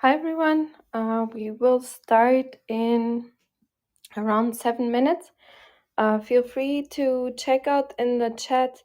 Hi everyone, we will start in around 7 minutes. Feel free to check out in the chat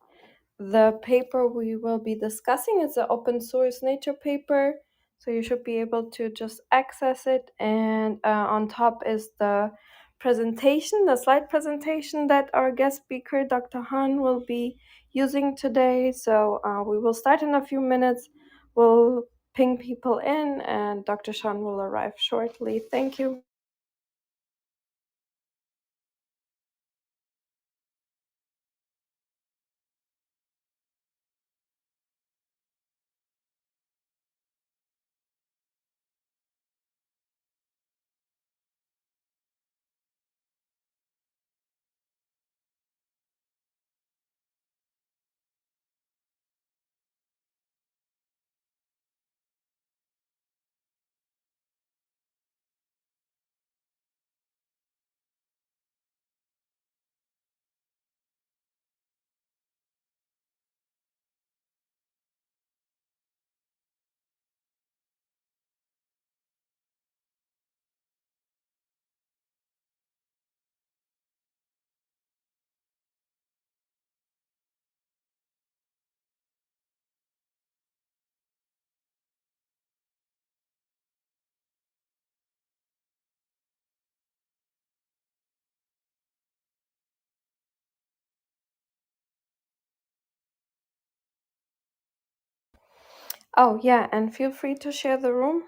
the paper we will be discussing. It's an open source Nature paper, so you should be able to just access it. And on top is the presentation, the slide presentation that our guest speaker, Dr. Hawn, will be using today. So we will start in a few minutes. We'll ping people in and Dr. Sean will arrive shortly. Thank you. Oh yeah, and feel free to share the room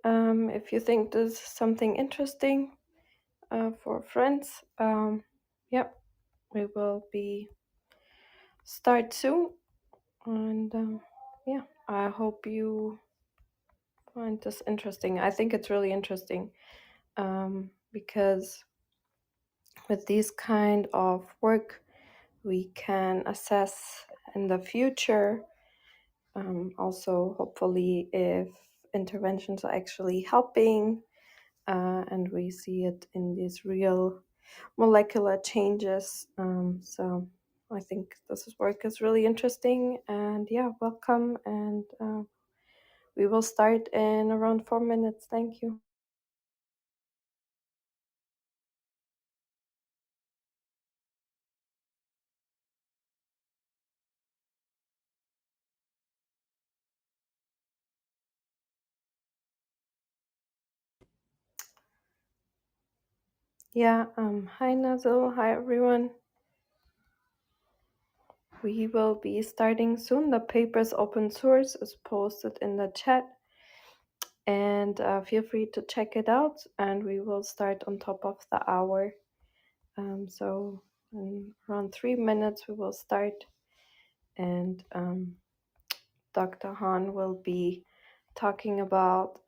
if you think this is something interesting for friends. Yep, we will be start soon, and yeah, I hope you find this interesting. I think it's really interesting because with these kind of work, we can assess in the future. Also, hopefully, if interventions are actually helping, and we see it in these real molecular changes. So I think this work is really interesting. And yeah, welcome. And we will start in around 4 minutes. Thank you. Yeah, hi Nazil, hi everyone. We will be starting soon. The paper is open source, is posted in the chat, and feel free to check it out. And we will start on top of the hour. So in around 3 minutes we will start, and Dr. Hawn will be talking about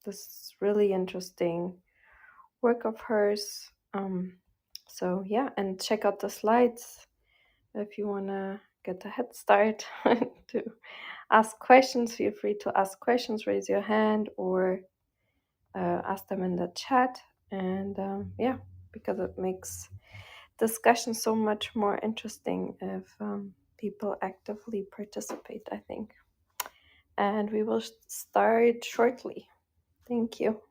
this really interesting work of hers. So yeah, and check out the slides if you want to get a head start to ask questions. Feel free to ask questions, raise your hand, or ask them in the chat. And yeah, because it makes discussion so much more interesting if people actively participate, I think. And we will start shortly. Thank you.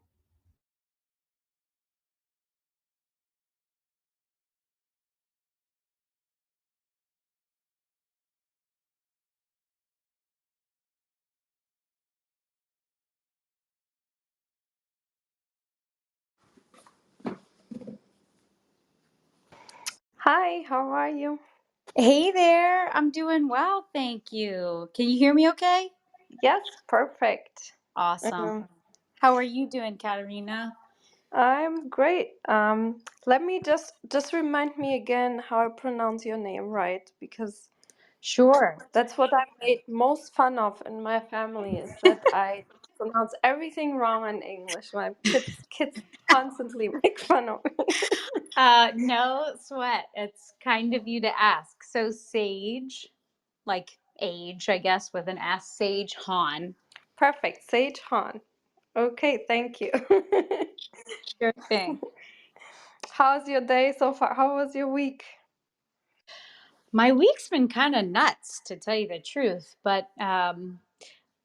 Hi, how are you? Hey there, I'm doing well, thank you. Can you hear me okay? Yes, perfect. Awesome. How are you doing, Katerina? I'm great. Let me just remind me again how I pronounce your name right, because Sure. that's what I made most fun of in my family, is that I pronounce everything wrong in English. My kids constantly make fun of me. No sweat. It's kind of you to ask. So Sage, like age, I guess, with an S, Sage Hawn. Perfect. Sage Hawn. Okay, thank you. Sure thing. How's your day so far? How was your week? My week's been kind of nuts, to tell you the truth, but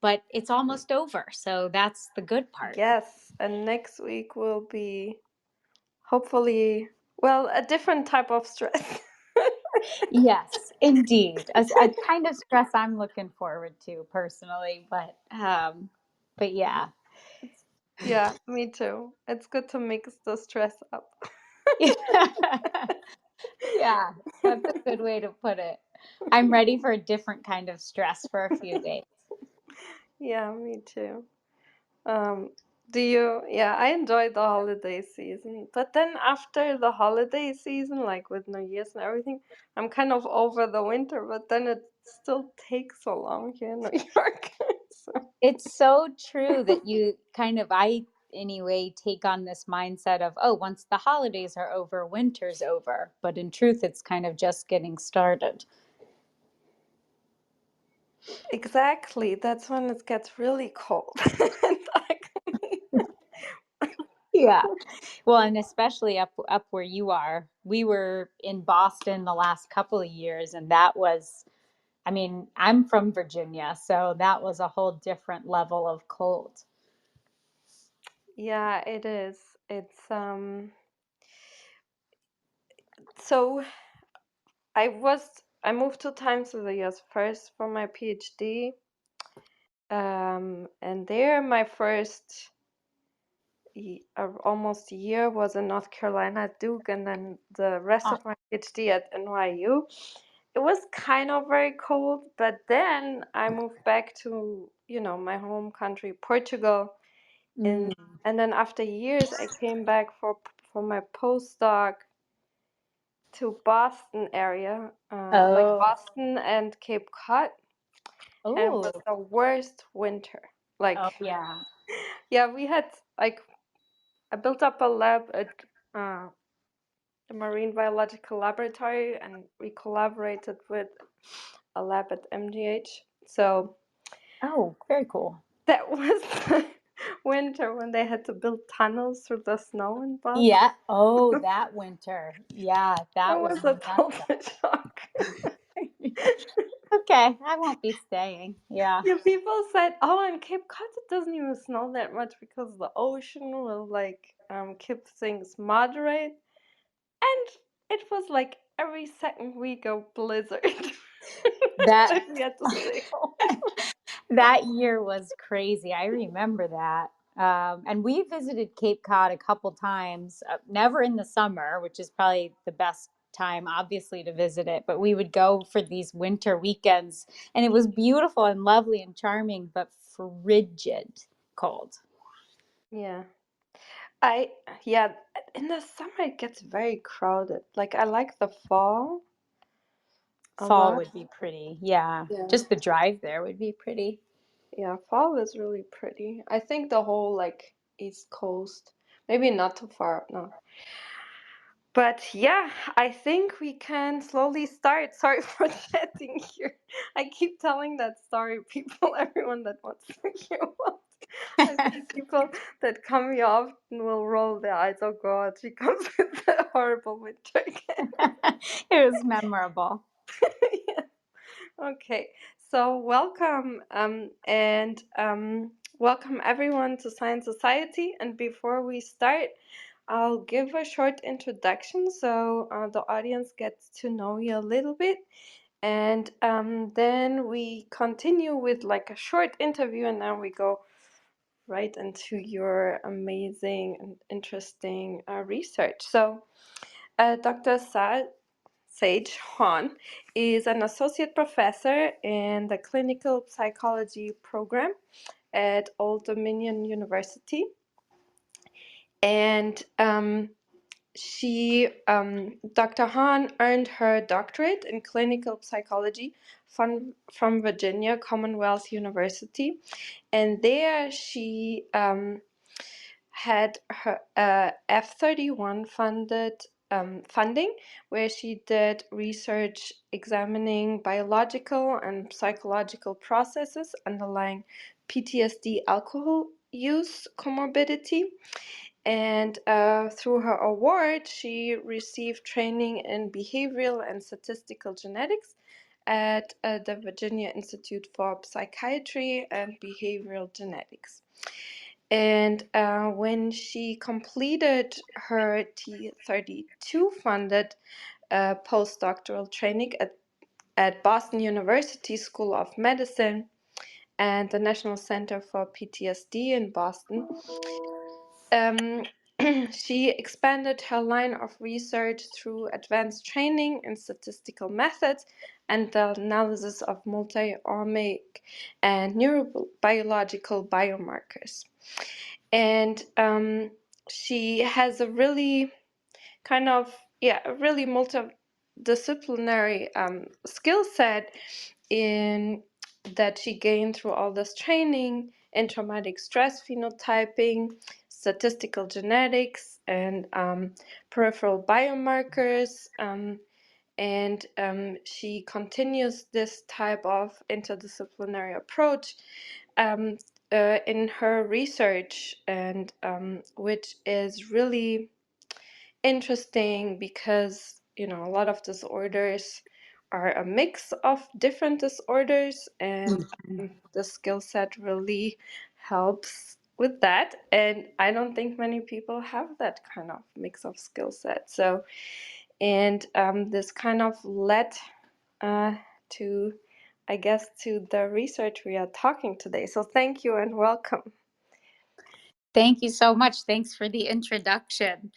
but it's almost over. So that's the good part. Yes, and next week will be hopefully, well, a different type of stress. Yes, indeed. A kind of stress I'm looking forward to personally, but yeah. Yeah, me too. It's good to mix the stress up. Yeah, that's a good way to put it. I'm ready for a different kind of stress for a few days. Yeah, me too. Um, yeah, I enjoy the holiday season, but then after the holiday season, like with New Year's and everything, I'm kind of over the winter, but then it still takes so long here in New York. So, It's so true that I anyway take on this mindset of, oh, once the holidays are over, winter's over. But in truth, it's kind of just getting started. exactly, that's when it gets really cold and ugly. Yeah. Well, and especially up where you are. We were in Boston the last couple of years, and that was, I mean, I'm from Virginia, so that was a whole different level of cold. Yeah, it is. It's so I moved 2 times to the US, first for my PhD, and there my first almost a year was in North Carolina at Duke, and then the rest Oh, of my PhD at NYU. It was kind of very cold, but then I moved back to, my home country, Portugal, in mm. and then after years I came back for my postdoc to Boston area, like Oh, Boston and Cape Cod, and it oh, was the worst winter. oh, Like, yeah. yeah, we had like I built up a lab at uh, the Marine Biological Laboratory, and we collaborated with a lab at MGH. So Oh, very cool. that was winter when they had to build tunnels through the snow in Boston. Yeah. Oh, that winter. Yeah, It that was was a nuts. total shock. Okay, I won't be staying. Yeah. Yeah, people said, oh, in Cape Cod it doesn't even snow that much because the ocean will like keep things moderate. And it was like every second week a blizzard. That And we had to stay home. that year was crazy. I remember that. And we visited Cape Cod a couple times, never in the summer, which is probably the best time, obviously, to visit it. But we would go for these winter weekends, and it was beautiful and lovely and charming, but frigid cold. Yeah. I yeah, in the summer it gets very crowded. Like I like the fall a Fall lot. would be pretty. Yeah. Yeah. Just the drive there would be pretty. Yeah, fall is really pretty. I think the whole like East Coast, maybe not too far up, no. But yeah, I think we can slowly start. Sorry for chatting here. I keep telling that story, people, everyone that wants to hear about. I think people that come here often will roll their eyes. Oh God, she comes with the horrible winter again. It was memorable. Yeah. Okay, so welcome, and welcome everyone to Science Society. And before we start, I'll give a short introduction so the audience gets to know you a little bit. And then we continue with like a short interview, and then we go right into your amazing and interesting research. So, Dr. Sage Hawn is an associate professor in the clinical psychology program at Old Dominion University. And Dr. Hawn earned her doctorate in clinical psychology from Virginia Commonwealth University. And there she had her F31 funding, where she did research examining biological and psychological processes underlying PTSD alcohol use comorbidity. And through her award, she received training in behavioral and statistical genetics, at the Virginia Institute for Psychiatry and Behavioral Genetics. And when she completed her T32 funded postdoctoral training at Boston University School of Medicine and the National Center for PTSD in Boston, she expanded her line of research through advanced training in statistical methods and the analysis of multi-omic and neurobiological biomarkers. And she has a really a really multidisciplinary skill set in that she gained through all this training in traumatic stress phenotyping, statistical genetics, and peripheral biomarkers. And she continues this type of interdisciplinary approach in her research, and which is really interesting because a lot of disorders are a mix of different disorders, and the skill set really helps with that. And I don't think many people have that kind of mix of skill set. So, and this kind of led to, I guess, to the research we are talking today. So thank you and welcome. Thank you so much. Thanks for the introduction.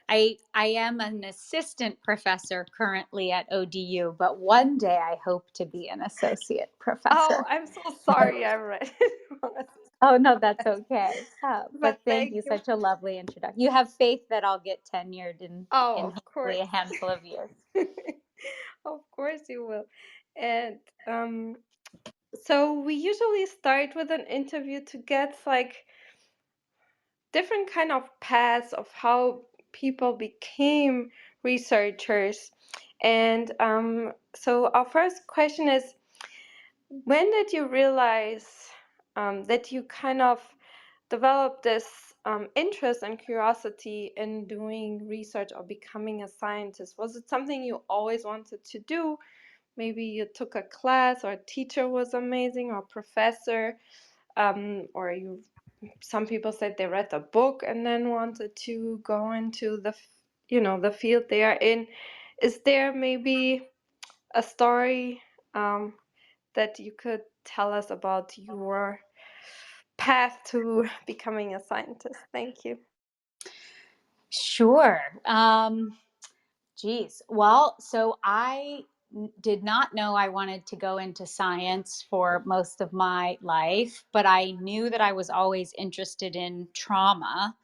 I am an assistant professor currently at ODU, but one day I hope to be an associate professor. Oh, I'm so sorry I read it wrong. Oh, no, that's okay. But thank thank you. you. Such a lovely introduction. You have faith that I'll get tenured in Of hopefully course. a handful of years. Of course you will. And so we usually start with an interview to get like different kind of paths of how people became researchers. And so our first question is, when did you realize that you kind of developed this interest and curiosity in doing research or becoming a scientist? Was it something you always wanted to do? Maybe you took a class, or a teacher was amazing, or a professor, or some people said they read a book and then wanted to go into the field they are in. Is there maybe a story that you could tell us about your path to becoming a scientist? Thank you. Sure. Geez. Well, so I did not know I wanted to go into science for most of my life, but I knew that I was always interested in trauma.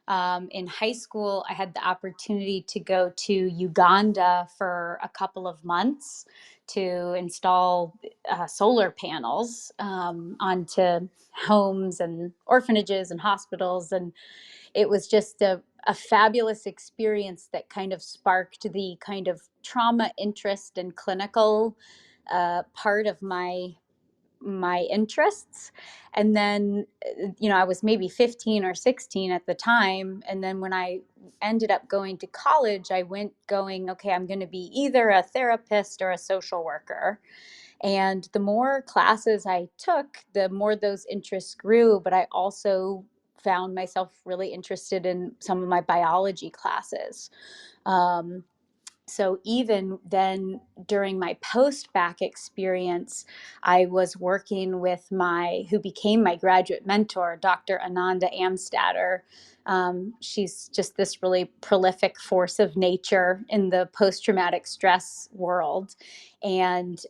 In high school, I had the opportunity to go to Uganda for a couple of months to install solar panels onto homes and orphanages and hospitals. And it was just a fabulous experience that kind of sparked the kind of trauma interest and clinical part of my interests. And then I was maybe 15 or 16 at the time, and then when I ended up going to college, I went going, okay, I'm going to be either a therapist or a social worker. And the more classes I took, the more those interests grew, but I also found myself really interested in some of my biology classes. So even then, during my post-bac experience, I was working with who became my graduate mentor, Dr. Ananda Amstatter. She's just this really prolific force of nature in the post-traumatic stress world. And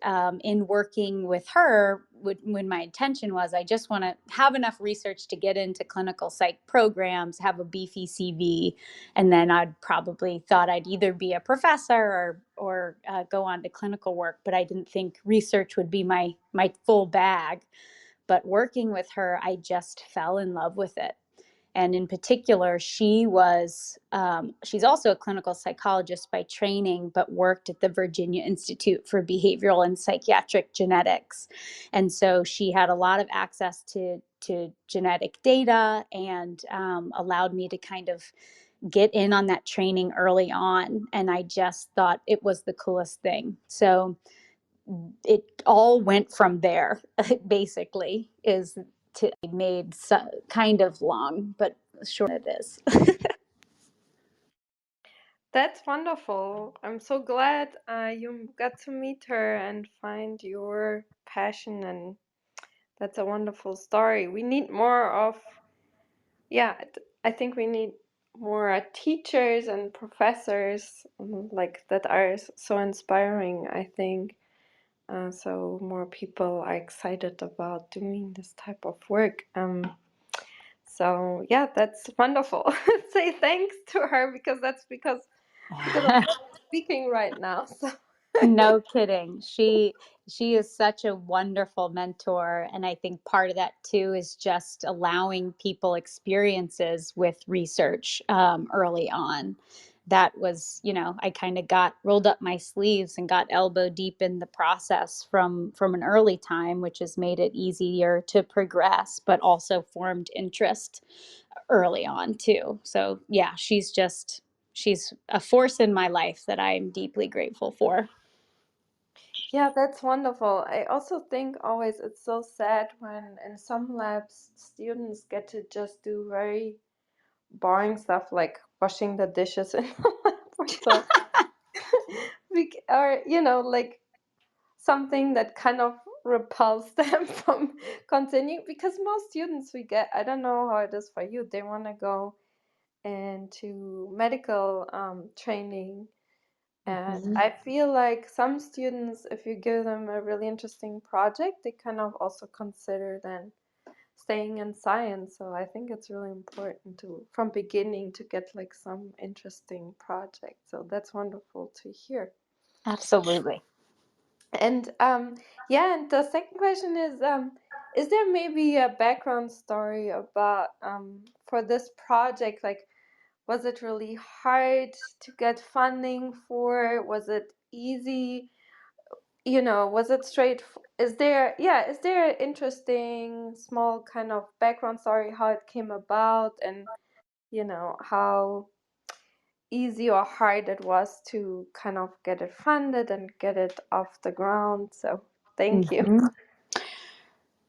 in working with her, when my intention was, I just want to have enough research to get into clinical psych programs, have a beefy CV, and then I'd probably thought I'd either be a professor or go on to clinical work, but I didn't think research would be my full bag. But working with her, I just fell in love with it. And in particular, she's also a clinical psychologist by training, but worked at the Virginia Institute for Behavioral and Psychiatric Genetics. And so she had a lot of access to genetic data, and allowed me to kind of get in on that training early on. And I just thought it was the coolest thing. So it all went from there. Basically, is to made kind of long, but short it is. That's wonderful. I'm so glad you got to meet her and find your passion, and that's a wonderful story. We need more of, yeah, I think we need more teachers and professors like that are so inspiring, I think. So more people are excited about doing this type of work. So yeah, that's wonderful. Say thanks to her because because of her speaking right now. So No kidding. She is such a wonderful mentor, and I think part of that too is just allowing people experiences with research early on. That was, I kind of got rolled up my sleeves and got elbow deep in the process from an early time, which has made it easier to progress, but also formed interest early on too. So yeah, she's a force in my life that I'm deeply grateful for. yeah, that's wonderful. I also think always it's so sad when in some labs students get to just do very boring stuff like washing the dishes in the lab or so. Or like something that kind of repels them from continuing, because most students we get, I don't know how it is for you, they want to go into medical training. And Mhm. I feel like some students, if you give them a really interesting project, they kind of also consider then staying in science. So I think it's really important to, from beginning, to get like some interesting project. So that's wonderful to hear. Absolutely. And yeah, and the second question is there maybe a background story about for this project? Like, was it really hard to get funding for? Was it easy? Was it straight? Is there an interesting small kind of background story how it came about, and how easy or hard it was to kind of get it funded and get it off the ground? So thank you. Mhm.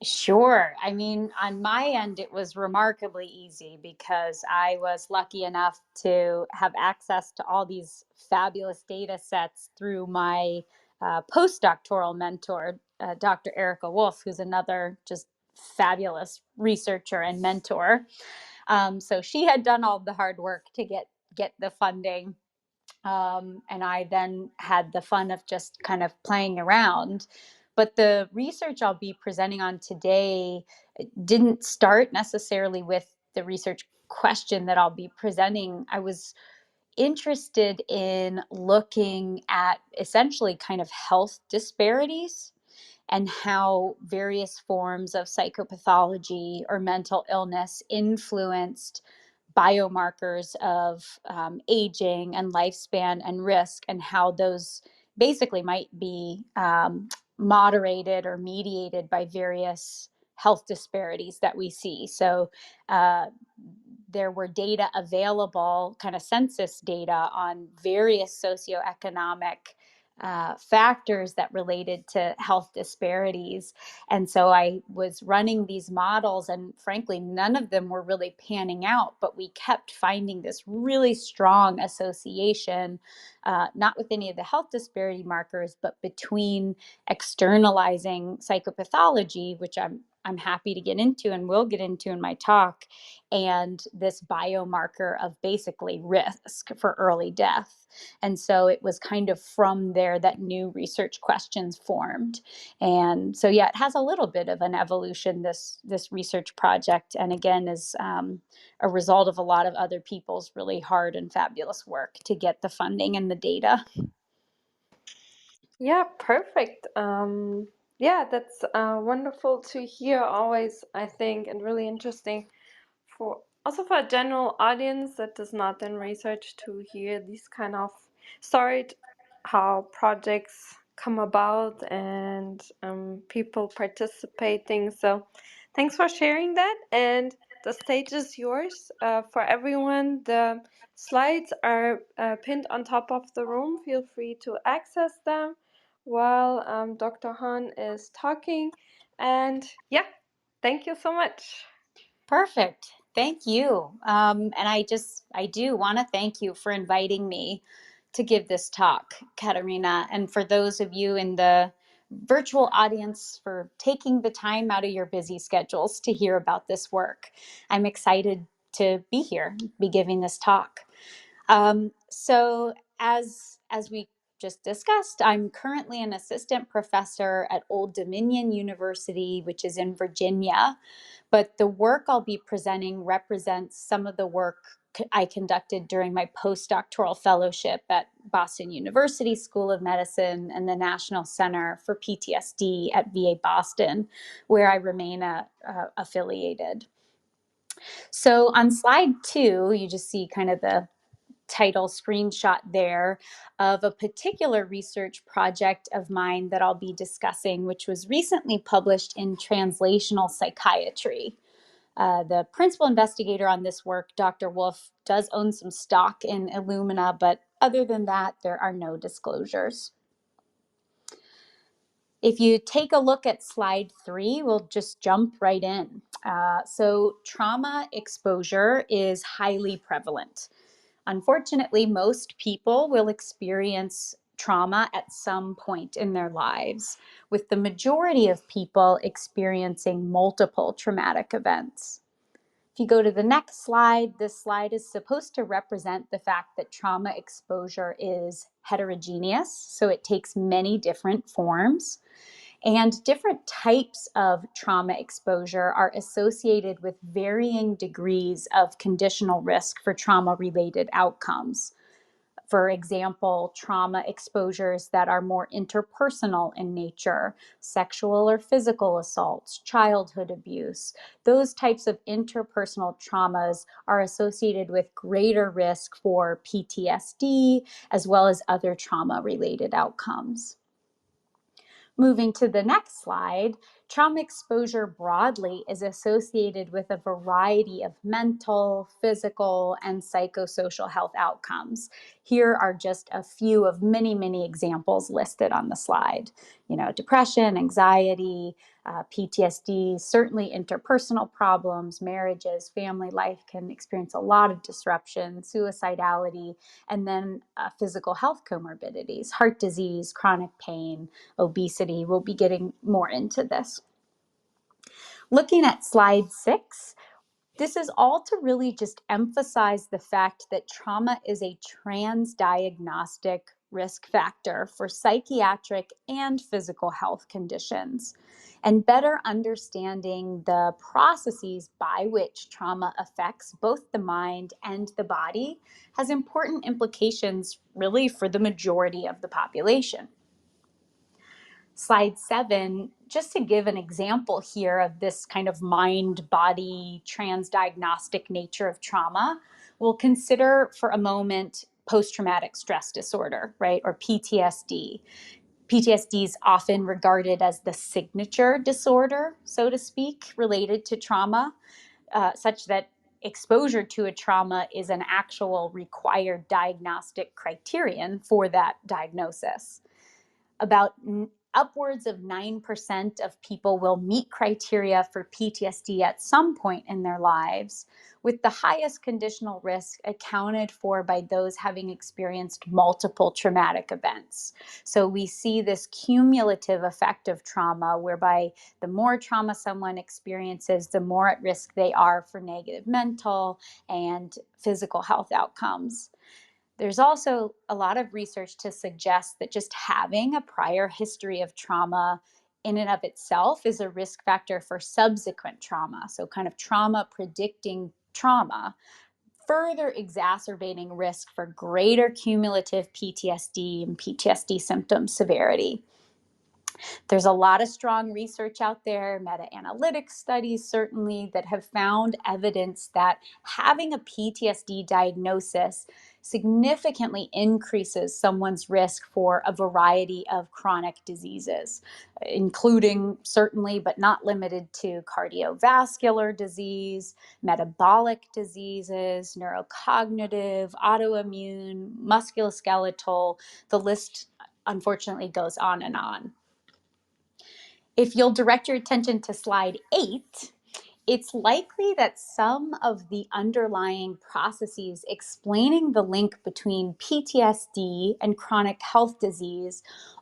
Sure. I mean, on my end, it was remarkably easy because I was lucky enough to have access to all these fabulous data sets through my postdoctoral mentor, Dr. Erica Wolf, who's another just fabulous researcher and mentor. So she had done all the hard work to get the funding. And I then had the fun of just kind of playing around. But the research I'll be presenting on today didn't start necessarily with the research question that I'll be presenting. I was interested in looking at essentially kind of health disparities and how various forms of psychopathology or mental illness influenced biomarkers of aging and lifespan and risk, and how those basically might be moderated or mediated by various health disparities that we see. So, there were data available, kind of census data on various socioeconomic factors that related to health disparities. And so I was running these models, and frankly, none of them were really panning out, but we kept finding this really strong association, not with any of the health disparity markers, but between externalizing psychopathology, which I'm happy to get into and will get into in my talk, and this biomarker of basically risk for early death. And so it was kind of from there that new research questions formed. And so yeah, it has a little bit of an evolution, this research project, and again is a result of a lot of other people's really hard and fabulous work to get the funding and the data. Yeah, perfect. Yeah, that's wonderful to hear always, I think, and really interesting for also for a general audience that does not then research, to hear these kind of stories, how projects come about and people participating. So thanks for sharing that. And the stage is yours for everyone. The slides are pinned on top of the room. Feel free to access them. while Dr. Hawn is talking. And yeah, thank you so much. Perfect. Thank you. And I do want to thank you for inviting me to give this talk, Katerina, and for those of you in the virtual audience for taking the time out of your busy schedules to hear about this work. I'm excited to be here, be giving this talk. So as we just discussed, I'm currently an assistant professor at Old Dominion University, which is in Virginia. But the work I'll be presenting represents some of the work I conducted during my postdoctoral fellowship at Boston University School of Medicine and the National Center for PTSD at VA Boston, where I remain affiliated. So on slide 2, you just see kind of the title screenshot there of a particular research project of mine that I'll be discussing, which was recently published in Translational Psychiatry. The principal investigator on this work, Dr. Wolf, does own some stock in Illumina, but other than that, there are no disclosures. If you take a look at slide 3, we'll just jump right in. So trauma exposure is highly prevalent. Unfortunately, most people will experience trauma at some point in their lives, with the majority of people experiencing multiple traumatic events. If you go to the next slide, this slide is supposed to represent the fact that trauma exposure is heterogeneous, so it takes many different forms. And different types of trauma exposure are associated with varying degrees of conditional risk for trauma-related outcomes. For example, trauma exposures that are more interpersonal in nature, sexual or physical assaults, childhood abuse, those types of interpersonal traumas are associated with greater risk for PTSD as well as other trauma-related outcomes. Moving to the next slide, trauma exposure broadly is associated with a variety of mental, physical, and psychosocial health outcomes. Here are just a few of many, many examples listed on the slide. Depression, anxiety, PTSD, certainly interpersonal problems, marriages, family life can experience a lot of disruption, suicidality, and then physical health comorbidities, heart disease, chronic pain, obesity. We'll be getting more into this. Looking at slide 6, this is all to really just emphasize the fact that trauma is a transdiagnostic risk factor for psychiatric and physical health conditions. And better understanding the processes by which trauma affects both the mind and the body has important implications really for the majority of the population. Slide 7, just to give an example here of this kind of mind-body transdiagnostic nature of trauma, we'll consider for a moment post-traumatic stress disorder, right, or PTSD. PTSD is often regarded as the signature disorder, so to speak, related to trauma, such that exposure to a trauma is an actual required diagnostic criterion for that diagnosis. About upwards of 9% of people will meet criteria for PTSD at some point in their lives, with the highest conditional risk accounted for by those having experienced multiple traumatic events. So we see this cumulative effect of trauma, whereby the more trauma someone experiences, the more at risk they are for negative mental and physical health outcomes. There's also a lot of research to suggest that just having a prior history of trauma in and of itself is a risk factor for subsequent trauma. So kind of trauma predicting trauma, further exacerbating risk for greater cumulative PTSD and PTSD symptom severity. There's a lot of strong research out there, meta-analytic studies certainly, that have found evidence that having a PTSD diagnosis significantly increases someone's risk for a variety of chronic diseases, including certainly, but not limited to, cardiovascular disease, metabolic diseases, neurocognitive, autoimmune, musculoskeletal. The list unfortunately goes on and on. If you'll direct your attention to slide 8, it's likely that some of the underlying processes explaining the link between PTSD and chronic health disease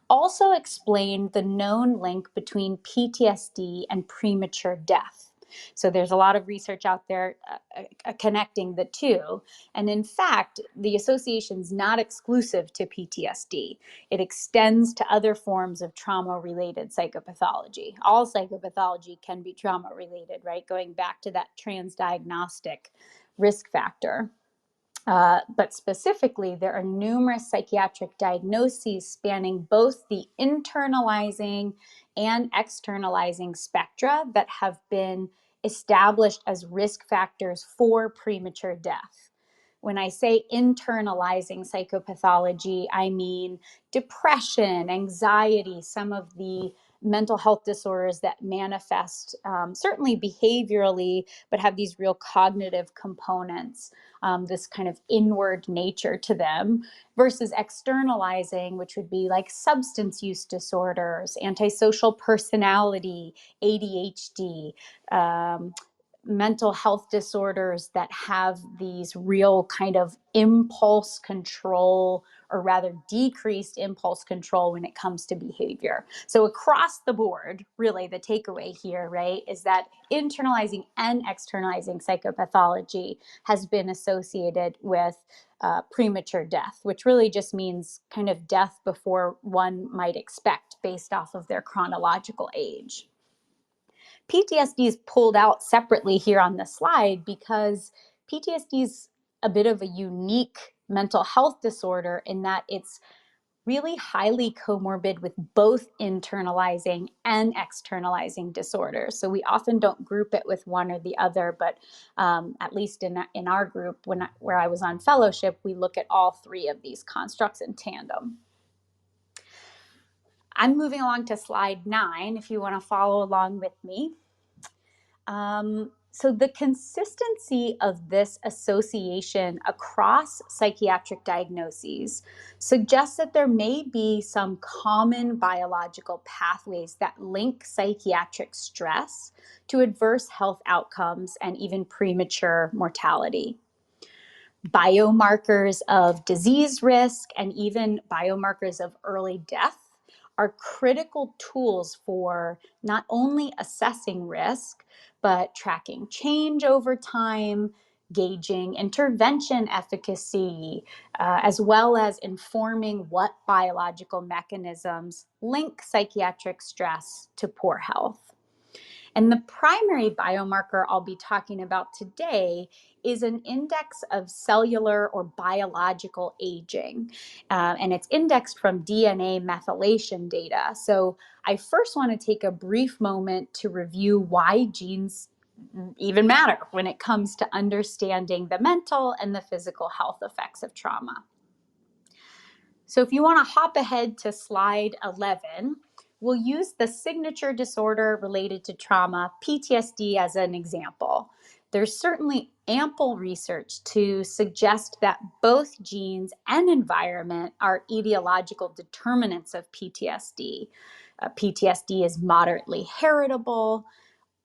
also explain the known link between PTSD and premature death. So there's a lot of research out there connecting the two. And in fact, the association is not exclusive to PTSD. It extends to other forms of trauma-related psychopathology. All psychopathology can be trauma-related, right? Going back to that transdiagnostic risk factor. But specifically, there are numerous psychiatric diagnoses spanning both the internalizing and externalizing spectra that have been established as risk factors for premature death. When I say internalizing psychopathology, I mean depression, anxiety, some of the mental health disorders that manifest certainly behaviorally, but have these real cognitive components, this kind of inward nature to them, versus externalizing, which would be like substance use disorders, antisocial personality, ADHD, mental health disorders that have these real kind of impulse control, or rather decreased impulse control when it comes to behavior. So across the board, really the takeaway here, right, is that internalizing and externalizing psychopathology has been associated with premature death, which really just means kind of death before one might expect based off of their chronological age. PTSD is pulled out separately here on the slide because PTSD is a bit of a unique mental health disorder in that it's really highly comorbid with both internalizing and externalizing disorders. So we often don't group it with one or the other, but at least in our group, where I was on fellowship, we look at all three of these constructs in tandem. I'm moving along to slide 9 if you want to follow along with me. So the consistency of this association across psychiatric diagnoses suggests that there may be some common biological pathways that link psychiatric stress to adverse health outcomes and even premature mortality. Biomarkers of disease risk and even biomarkers of early death are critical tools for not only assessing risk, but tracking change over time, gauging intervention efficacy, as well as informing what biological mechanisms link psychiatric stress to poor health. And the primary biomarker I'll be talking about today is an index of cellular or biological aging. And it's indexed from DNA methylation data. So I first want to take a brief moment to review why genes even matter when it comes to understanding the mental and the physical health effects of trauma. So if you want to hop ahead to slide 11, we'll use the signature disorder related to trauma, PTSD, as an example. There's certainly ample research to suggest that both genes and environment are etiological determinants of PTSD. PTSD is moderately heritable.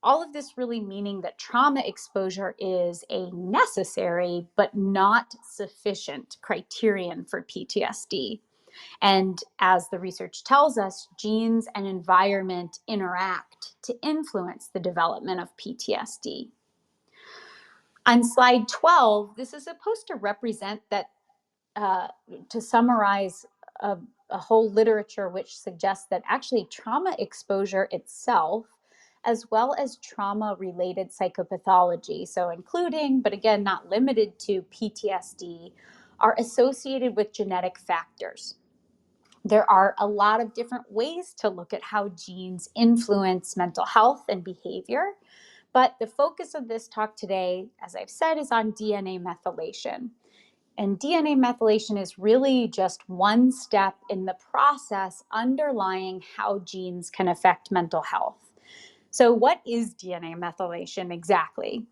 All of this really meaning that trauma exposure is a necessary but not sufficient criterion for PTSD. And as the research tells us, genes and environment interact to influence the development of PTSD. On slide 12, this is supposed to represent that, to summarize a whole literature which suggests that actually trauma exposure itself, as well as trauma-related psychopathology, so including, but again, not limited to PTSD, are associated with genetic factors. There are a lot of different ways to look at how genes influence mental health and behavior, but the focus of this talk today, as I've said, is on DNA methylation. And DNA methylation is really just one step in the process underlying how genes can affect mental health. So what is DNA methylation exactly?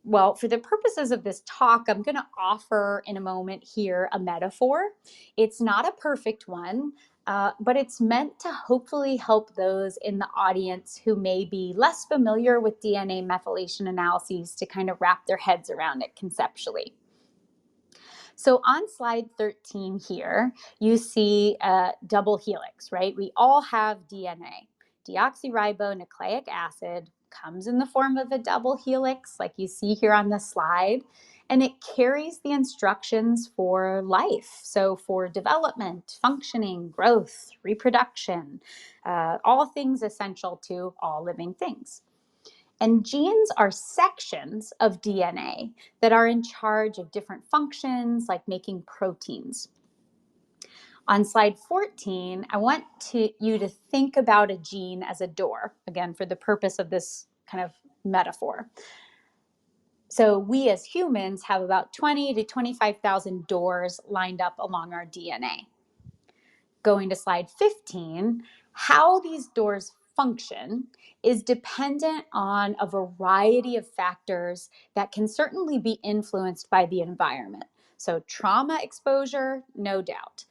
Well, for the purposes of this talk, I'm going to offer in a moment here a metaphor. It's not a perfect one. but it's meant to hopefully help those in the audience who may be less familiar with DNA methylation analyses to kind of wrap their heads around it conceptually. So on slide 13 here, you see a double helix, right? We all have DNA. Deoxyribonucleic acid comes in the form of a double helix, like you see here on the slide, and it carries the instructions for life. So for development, functioning, growth, reproduction, all things essential to all living things. And genes are sections of DNA that are in charge of different functions, like making proteins. On slide 14, I want you to think about a gene as a door, again, for the purpose of this kind of metaphor. So we as humans have about 20 to 25,000 doors lined up along our DNA. Going to slide 15, how these doors function is dependent on a variety of factors that can certainly be influenced by the environment. So trauma exposure, no doubt,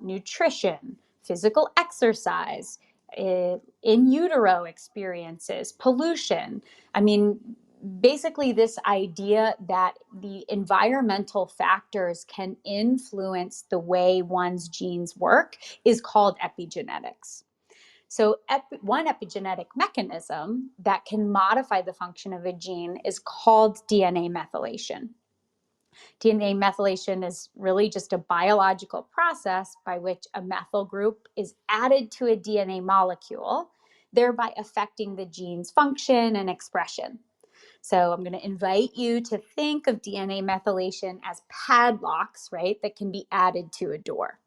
nutrition, physical exercise, in utero experiences, pollution. I mean, basically this idea that the environmental factors can influence the way one's genes work is called epigenetics. So one epigenetic mechanism that can modify the function of a gene is called DNA methylation. DNA methylation is really just a biological process by which a methyl group is added to a DNA molecule, thereby affecting the gene's function and expression. So I'm going to invite you to think of DNA methylation as padlocks, right, that can be added to a door.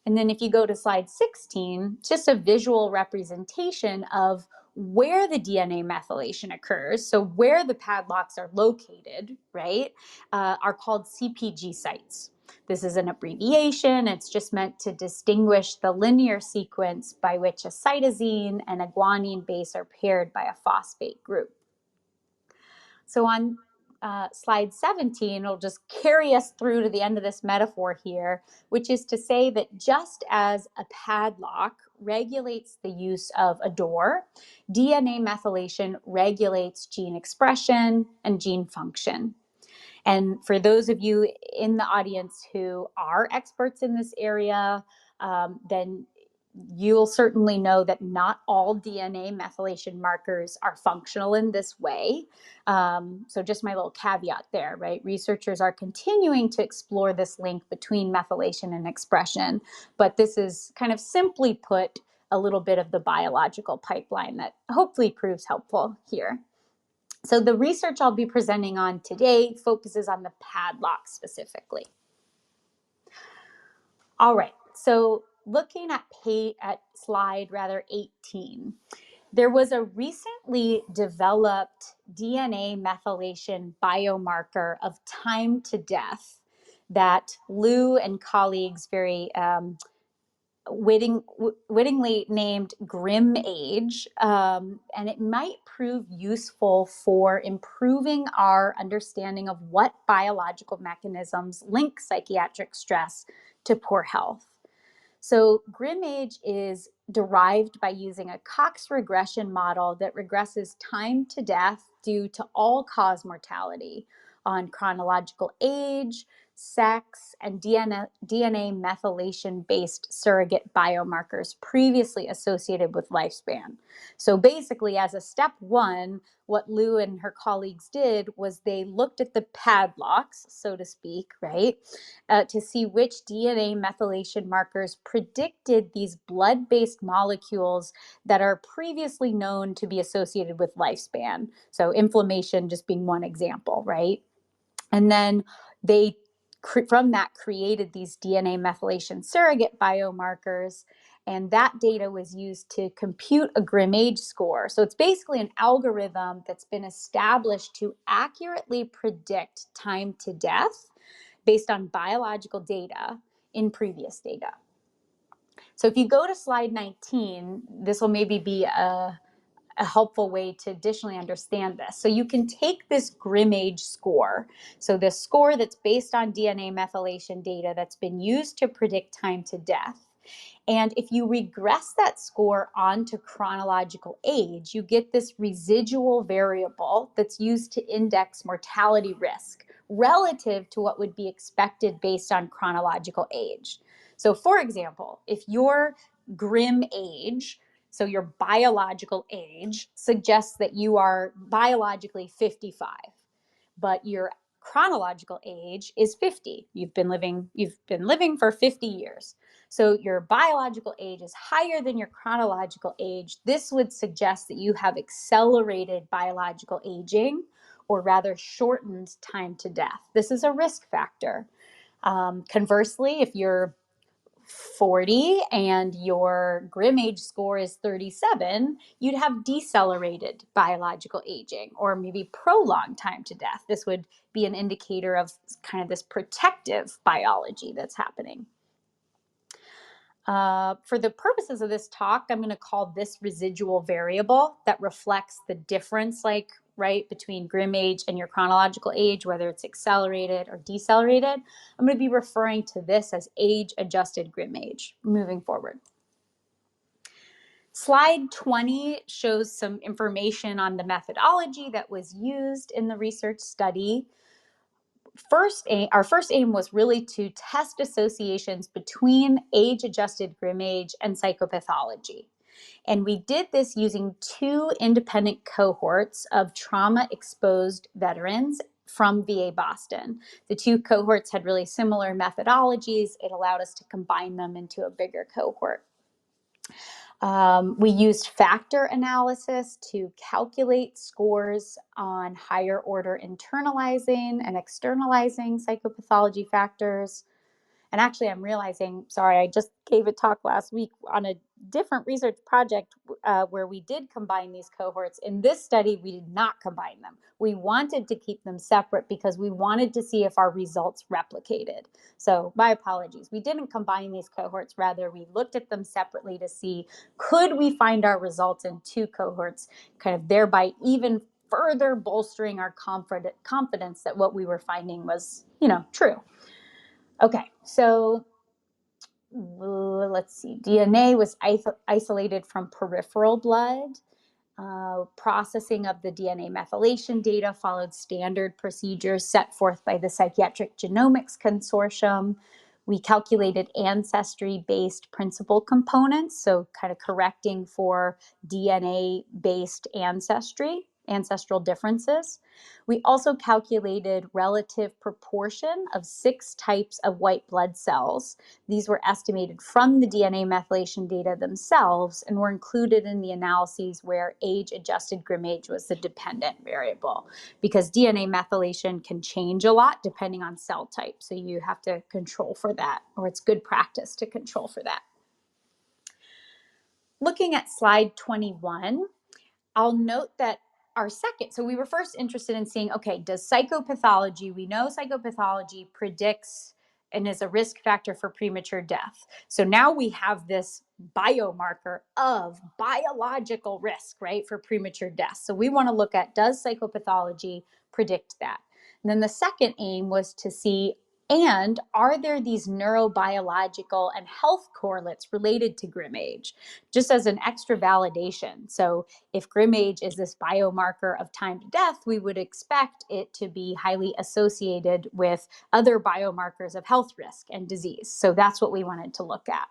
And then if you go to slide 16, just a visual representation of where the DNA methylation occurs, so where the padlocks are located, right, are called CPG sites. This is an abbreviation. It's just meant to distinguish the linear sequence by which a cytosine and a guanine base are paired by a phosphate group. So on slide 17, it'll just carry us through to the end of this metaphor here, which is to say that just as a padlock regulates the use of a door, DNA methylation regulates gene expression and gene function. And for those of you in the audience who are experts in this area, then you'll certainly know that not all DNA methylation markers are functional in this way. So just my little caveat there, right? Researchers are continuing to explore this link between methylation and expression, but this is kind of simply put a little bit of the biological pipeline that hopefully proves helpful here. So the research I'll be presenting on today focuses on the padlock specifically. All right, so looking at slide 18, there was a recently developed DNA methylation biomarker of time to death that Lou and colleagues very wittingly named GrimAge, and it might prove useful for improving our understanding of what biological mechanisms link psychiatric stress to poor health. So GrimAge is derived by using a Cox regression model that regresses time to death due to all-cause mortality on chronological age, sex, and DNA methylation-based surrogate biomarkers previously associated with lifespan. So basically, as a step one, what Lou and her colleagues did was they looked at the padlocks, so to speak, right, to see which DNA methylation markers predicted these blood-based molecules that are previously known to be associated with lifespan. So inflammation just being one example, right? And then they, from that, created these DNA methylation surrogate biomarkers, and that data was used to compute a GrimAge score. So it's basically an algorithm that's been established to accurately predict time to death based on biological data in previous data. So if you go to slide 19, this will maybe be a helpful way to additionally understand this. So you can take this GrimAge score, so this score that's based on DNA methylation data that's been used to predict time to death, And if you regress that score onto chronological age, you get this residual variable that's used to index mortality risk relative to what would be expected based on chronological age. So, for example, if your GrimAge, so your biological age, suggests that you are biologically 55, but your chronological age is 50. You've been living for 50 years. So your biological age is higher than your chronological age. This would suggest that you have accelerated biological aging, or rather shortened time to death. This is a risk factor. Conversely, if you're 40 and your GrimAge score is 37, you'd have decelerated biological aging, or maybe prolonged time to death. This would be an indicator of kind of this protective biology that's happening. For the purposes of this talk, I'm going to call this residual variable that reflects the difference, between GrimAge and your chronological age, whether it's accelerated or decelerated. I'm going to be referring to this as age-adjusted GrimAge moving forward. Slide 20 shows some information on the methodology that was used in the research study. Our first aim was really to test associations between age-adjusted GrimAge and psychopathology. And we did this using 2 independent cohorts of trauma-exposed veterans from VA Boston. The 2 cohorts had really similar methodologies. It allowed us to combine them into a bigger cohort. We used factor analysis to calculate scores on higher order internalizing and externalizing psychopathology factors. And actually, I'm realizing, sorry, I just gave a talk last week on a different research project where we did combine these cohorts. In this study, we did not combine them. We wanted to keep them separate because we wanted to see if our results replicated. So my apologies. We didn't combine these cohorts. Rather, we looked at them separately to see, could we find our results in 2 cohorts, kind of thereby even further bolstering our confidence that what we were finding was, true. Okay, so let's see. DNA was isolated from peripheral blood. Processing of the DNA methylation data followed standard procedures set forth by the Psychiatric Genomics Consortium. We calculated ancestry-based principal components, so kind of correcting for DNA-based ancestral differences. We also calculated relative proportion of 6 types of white blood cells. These were estimated from the DNA methylation data themselves and were included in the analyses where age-adjusted GrimAge was the dependent variable, because DNA methylation can change a lot depending on cell type. So you have to control for that, or it's good practice to control for that. Looking at slide 21, I'll note that so we were first interested in seeing, okay, does psychopathology, we know psychopathology predicts and is a risk factor for premature death. So now we have this biomarker of biological risk, right, for premature death. So we want to look at, does psychopathology predict that? And then the second aim was to see, and are there these neurobiological and health correlates related to GrimAge, just as an extra validation? So if GrimAge is this biomarker of time to death, we would expect it to be highly associated with other biomarkers of health risk and disease. So that's what we wanted to look at.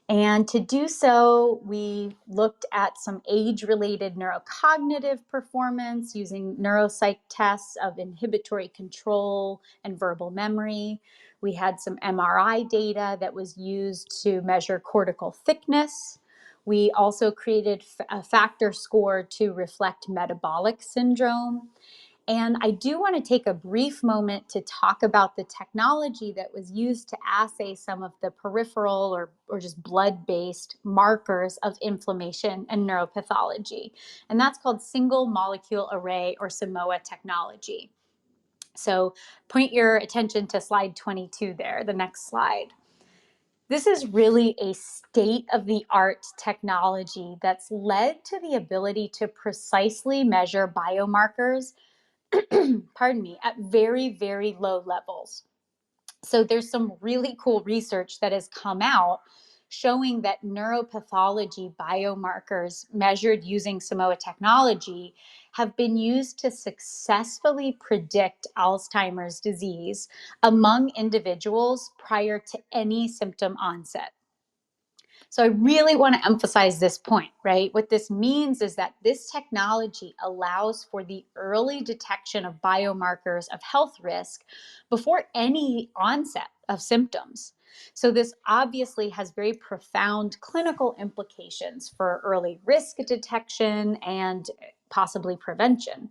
And to do so, we looked at some age-related neurocognitive performance using neuropsych tests of inhibitory control and verbal memory. We had some MRI data that was used to measure cortical thickness. We also created a factor score to reflect metabolic syndrome. And I do want to take a brief moment to talk about the technology that was used to assay some of the peripheral or just blood-based markers of inflammation and neuropathology. And that's called single molecule array, or SIMOA technology. So point your attention to slide 22 there, the next slide. This is really a state-of-the-art technology that's led to the ability to precisely measure biomarkers at very, very low levels. So there's some really cool research that has come out showing that neuropathology biomarkers measured using Simoa technology have been used to successfully predict Alzheimer's disease among individuals prior to any symptom onset. So I really want to emphasize this point, right? What this means is that this technology allows for the early detection of biomarkers of health risk before any onset of symptoms. So this obviously has very profound clinical implications for early risk detection and possibly prevention.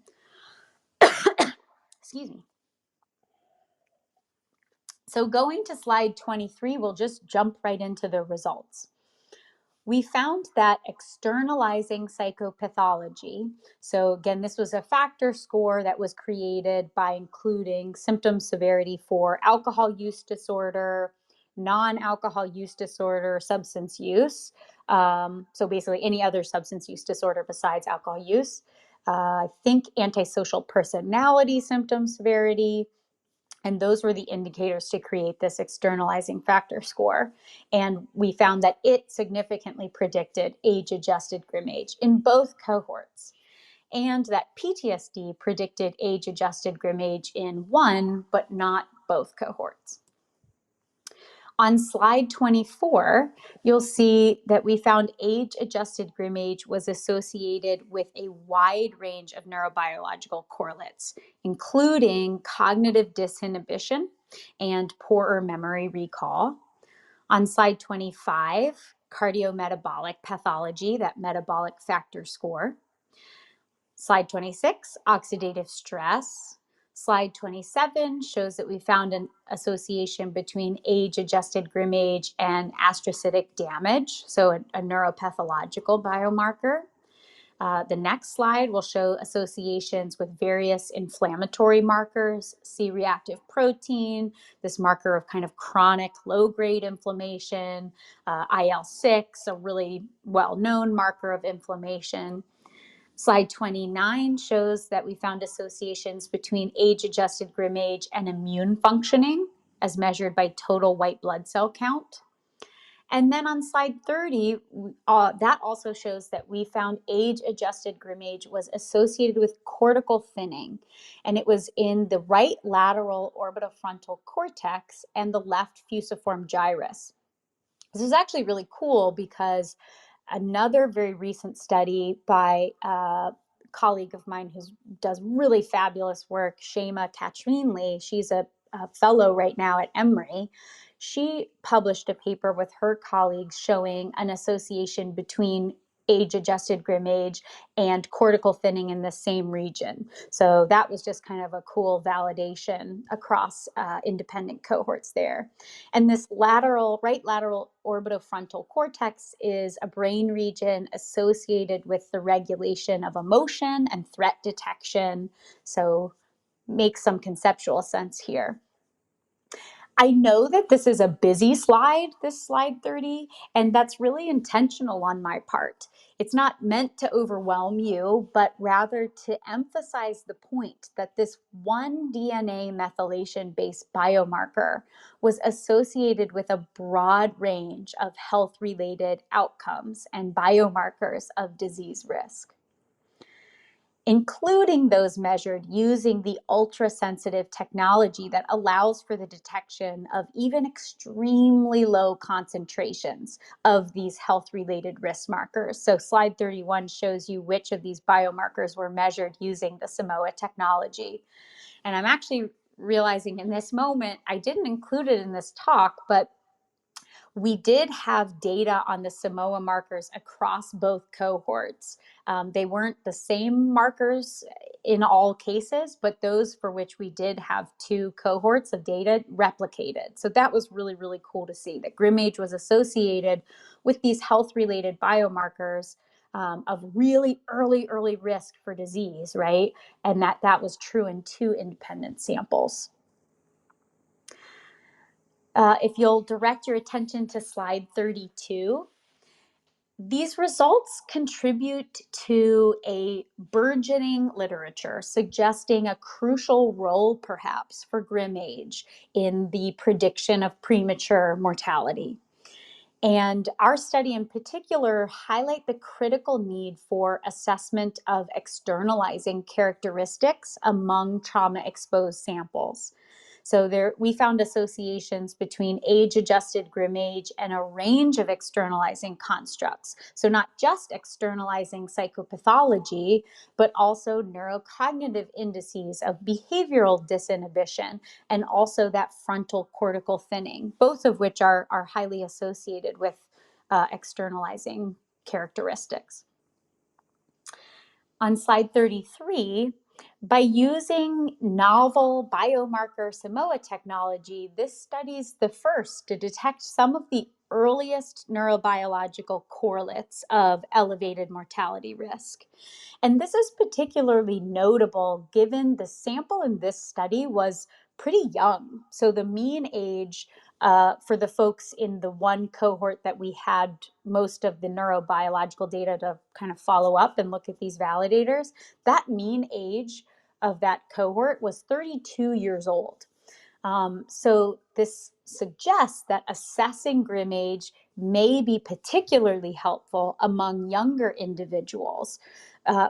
Excuse me. So going to slide 23, we'll just jump right into the results. We found that externalizing psychopathology, so again, this was a factor score that was created by including symptom severity for alcohol use disorder, non-alcohol use disorder, substance use. So basically any other substance use disorder besides alcohol use. I think antisocial personality symptom severity, and those were the indicators to create this externalizing factor score. And we found that it significantly predicted age-adjusted GrimAge in both cohorts. And that PTSD predicted age-adjusted GrimAge in one, but not both cohorts. On slide 24, you'll see that we found age-adjusted GrimAge was associated with a wide range of neurobiological correlates, including cognitive disinhibition and poorer memory recall. On slide 25, cardiometabolic pathology, that metabolic factor score. Slide 26, oxidative stress. Slide 27 shows that we found an association between age-adjusted GrimAge and astrocytic damage, so a neuropathological biomarker. The next slide will show associations with various inflammatory markers, C-reactive protein, this marker of kind of chronic low-grade inflammation, IL-6, a really well-known marker of inflammation. Slide 29 shows that we found associations between age-adjusted GrimAge and immune functioning as measured by total white blood cell count. And then on slide 30, that also shows that we found age-adjusted GrimAge was associated with cortical thinning, and it was in the right lateral orbitofrontal cortex and the left fusiform gyrus. This is actually really cool because another very recent study by a colleague of mine who does really fabulous work, Shema Katrinley, she's a fellow right now at Emory. She published a paper with her colleagues showing an association between age-adjusted GrimAge and cortical thinning in the same region. So that was just kind of a cool validation across independent cohorts there. And this right lateral orbitofrontal cortex is a brain region associated with the regulation of emotion and threat detection. So makes some conceptual sense here. I know that this is a busy slide, this slide 30, and that's really intentional on my part. It's not meant to overwhelm you, but rather to emphasize the point that this one DNA methylation-based biomarker was associated with a broad range of health-related outcomes and biomarkers of disease risk, including those measured using the ultra-sensitive technology that allows for the detection of even extremely low concentrations of these health-related risk markers. So slide 31 shows you which of these biomarkers were measured using the Simoa technology. And I'm actually realizing in this moment, I didn't include it in this talk, but we did have data on the Simoa markers across both cohorts. They weren't the same markers in all cases, but those for which we did have two cohorts of data replicated. So that was really, really cool to see that GrimAge was associated with these health-related biomarkers of really early risk for disease, right? And that was true in two independent samples. If you'll direct your attention to slide 32, These results contribute to a burgeoning literature suggesting a crucial role, perhaps, for GrimAge in the prediction of premature mortality. And our study in particular highlight the critical need for assessment of externalizing characteristics among trauma-exposed samples. So there, we found associations between age-adjusted GrimAge and a range of externalizing constructs. So not just externalizing psychopathology, but also neurocognitive indices of behavioral disinhibition and also that frontal cortical thinning, both of which are highly associated with externalizing characteristics. On slide 33, by using novel biomarker Simoa technology, this study is the first to detect some of the earliest neurobiological correlates of elevated mortality risk. And this is particularly notable given the sample in this study was pretty young. So the mean age for the folks in the one cohort that we had most of the neurobiological data to kind of follow up and look at these validators, that mean age of that cohort was 32 years old. So this suggests that assessing GrimAge may be particularly helpful among younger individuals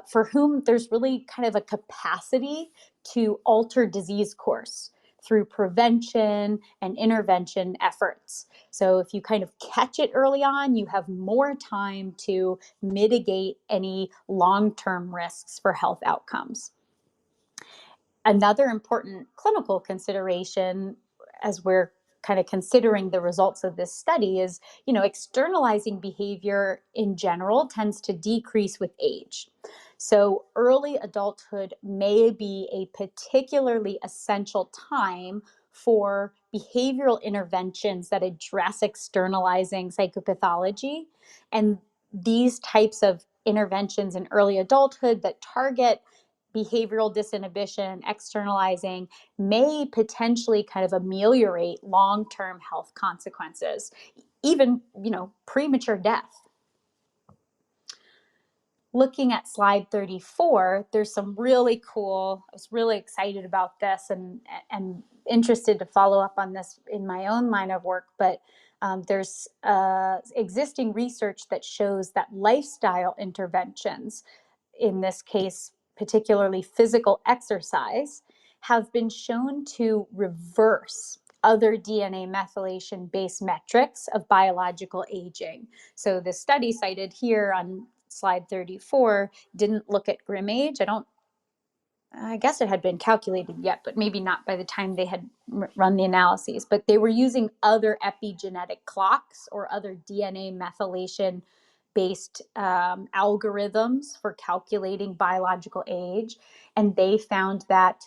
for whom there's really kind of a capacity to alter disease course through prevention and intervention efforts. So if you kind of catch it early on, you have more time to mitigate any long-term risks for health outcomes. Another important clinical consideration as we're kind of considering the results of this study is, externalizing behavior in general tends to decrease with age. So early adulthood may be a particularly essential time for behavioral interventions that address externalizing psychopathology. And these types of interventions in early adulthood that target behavioral disinhibition, externalizing, may potentially kind of ameliorate long-term health consequences, even, premature death. Looking at slide 34, there's some really cool, I was really excited about this and interested to follow up on this in my own line of work, but there's existing research that shows that lifestyle interventions, in this case, particularly physical exercise, have been shown to reverse other DNA methylation-based metrics of biological aging. So the study cited here on slide 34 didn't look at GrimAge. I guess it had been calculated yet, but maybe not by the time they had run the analyses. But they were using other epigenetic clocks or other DNA methylation based algorithms for calculating biological age. And they found that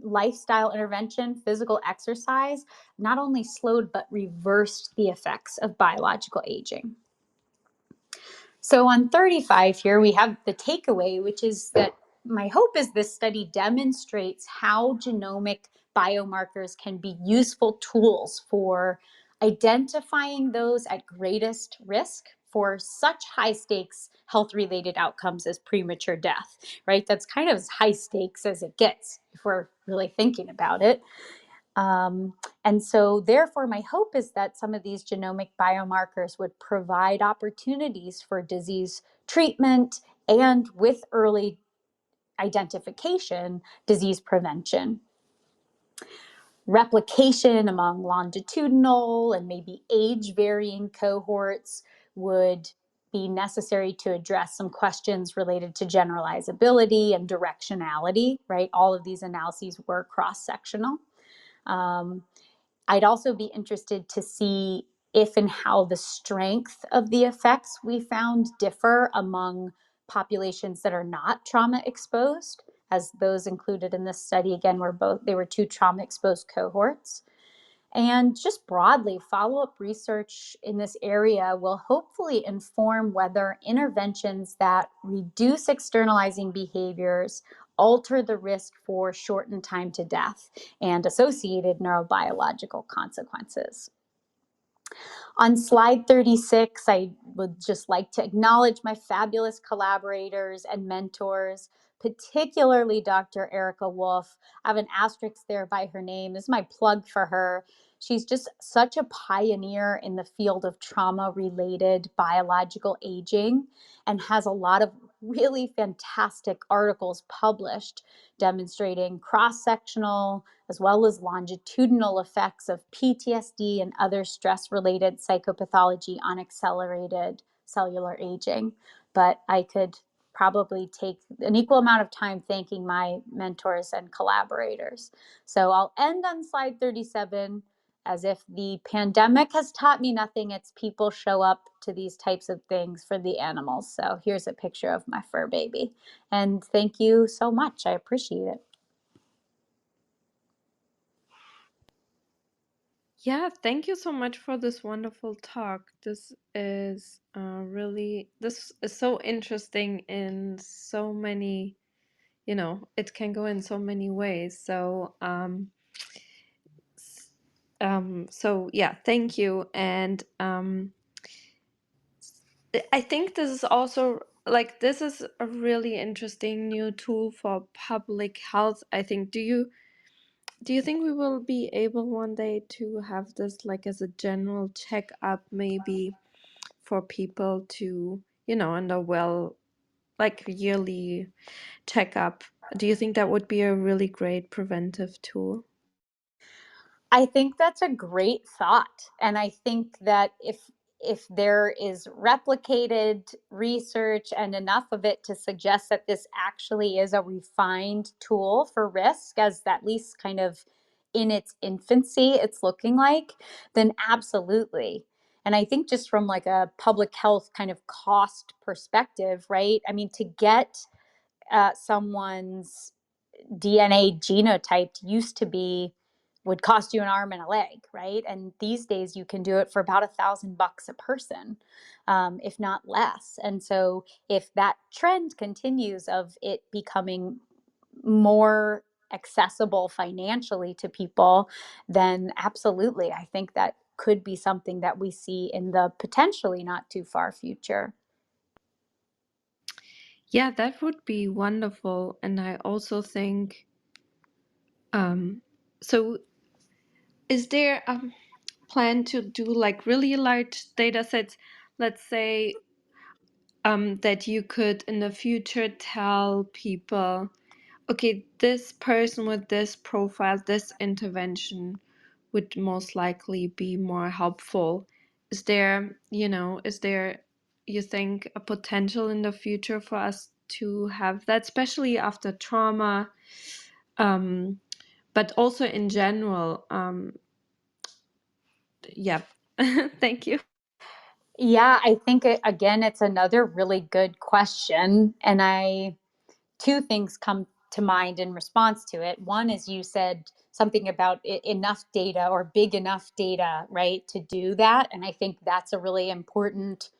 lifestyle intervention, physical exercise, not only slowed but reversed the effects of biological aging. So on 35 here, we have the takeaway, which is that my hope is this study demonstrates how genomic biomarkers can be useful tools for identifying those at greatest risk for such high stakes health-related outcomes as premature death, right? That's kind of as high stakes as it gets if we're really thinking about it. And so therefore, my hope is that some of these genomic biomarkers would provide opportunities for disease treatment and, with early identification, disease prevention. Replication among longitudinal and maybe age-varying cohorts would be necessary to address some questions related to generalizability and directionality, right? All of these analyses were cross-sectional. I'd also be interested to see if and how the strength of the effects we found differ among populations that are not trauma exposed, as those included in this study, again, they were two trauma exposed cohorts. And just broadly, follow-up research in this area will hopefully inform whether interventions that reduce externalizing behaviors alter the risk for shortened time to death and associated neurobiological consequences. On slide 36, I would just like to acknowledge my fabulous collaborators and mentors, particularly Dr. Erica Wolf. I have an asterisk there by her name. This is my plug for her. She's just such a pioneer in the field of trauma-related biological aging and has a lot of really fantastic articles published demonstrating cross-sectional as well as longitudinal effects of PTSD and other stress-related psychopathology on accelerated cellular aging. But I could probably take an equal amount of time thanking my mentors and collaborators. So I'll end on slide 37. As if the pandemic has taught me nothing, it's people show up to these types of things for the animals. So here's a picture of my fur baby. And thank you so much. I appreciate it. Yeah, thank you so much for this wonderful talk. This is so interesting in so many, it can go in so many ways. So yeah, thank you. And I think this is also like this is a really interesting new tool for public health. I think do you think we will be able one day to have this like as a general checkup maybe for people to, and a like yearly checkup? Do you think that would be a really great preventive tool? I think that's a great thought. And I think that if there is replicated research and enough of it to suggest that this actually is a refined tool for risk, as at least kind of in its infancy it's looking like, then absolutely. And I think just from like a public health kind of cost perspective, right? I mean, to get someone's DNA genotyped used to be would cost you an arm and a leg, right? And these days you can do it for about $1,000 a person, if not less. And so if that trend continues of it becoming more accessible financially to people, then absolutely, I think that could be something that we see in the potentially not too far future. Yeah, that would be wonderful. And I also think, um, so is there a plan to do like really large data sets? Let's say that you could in the future tell people, okay, this person with this profile, this intervention would most likely be more helpful. Is there, you think, a potential in the future for us to have that, especially after trauma, um, but also in general? Yeah. Thank you. Yeah, I think again, it's another really good question. And two things come to mind in response to it. One is you said something about enough data or big enough data, right, to do that. And I think that's a really important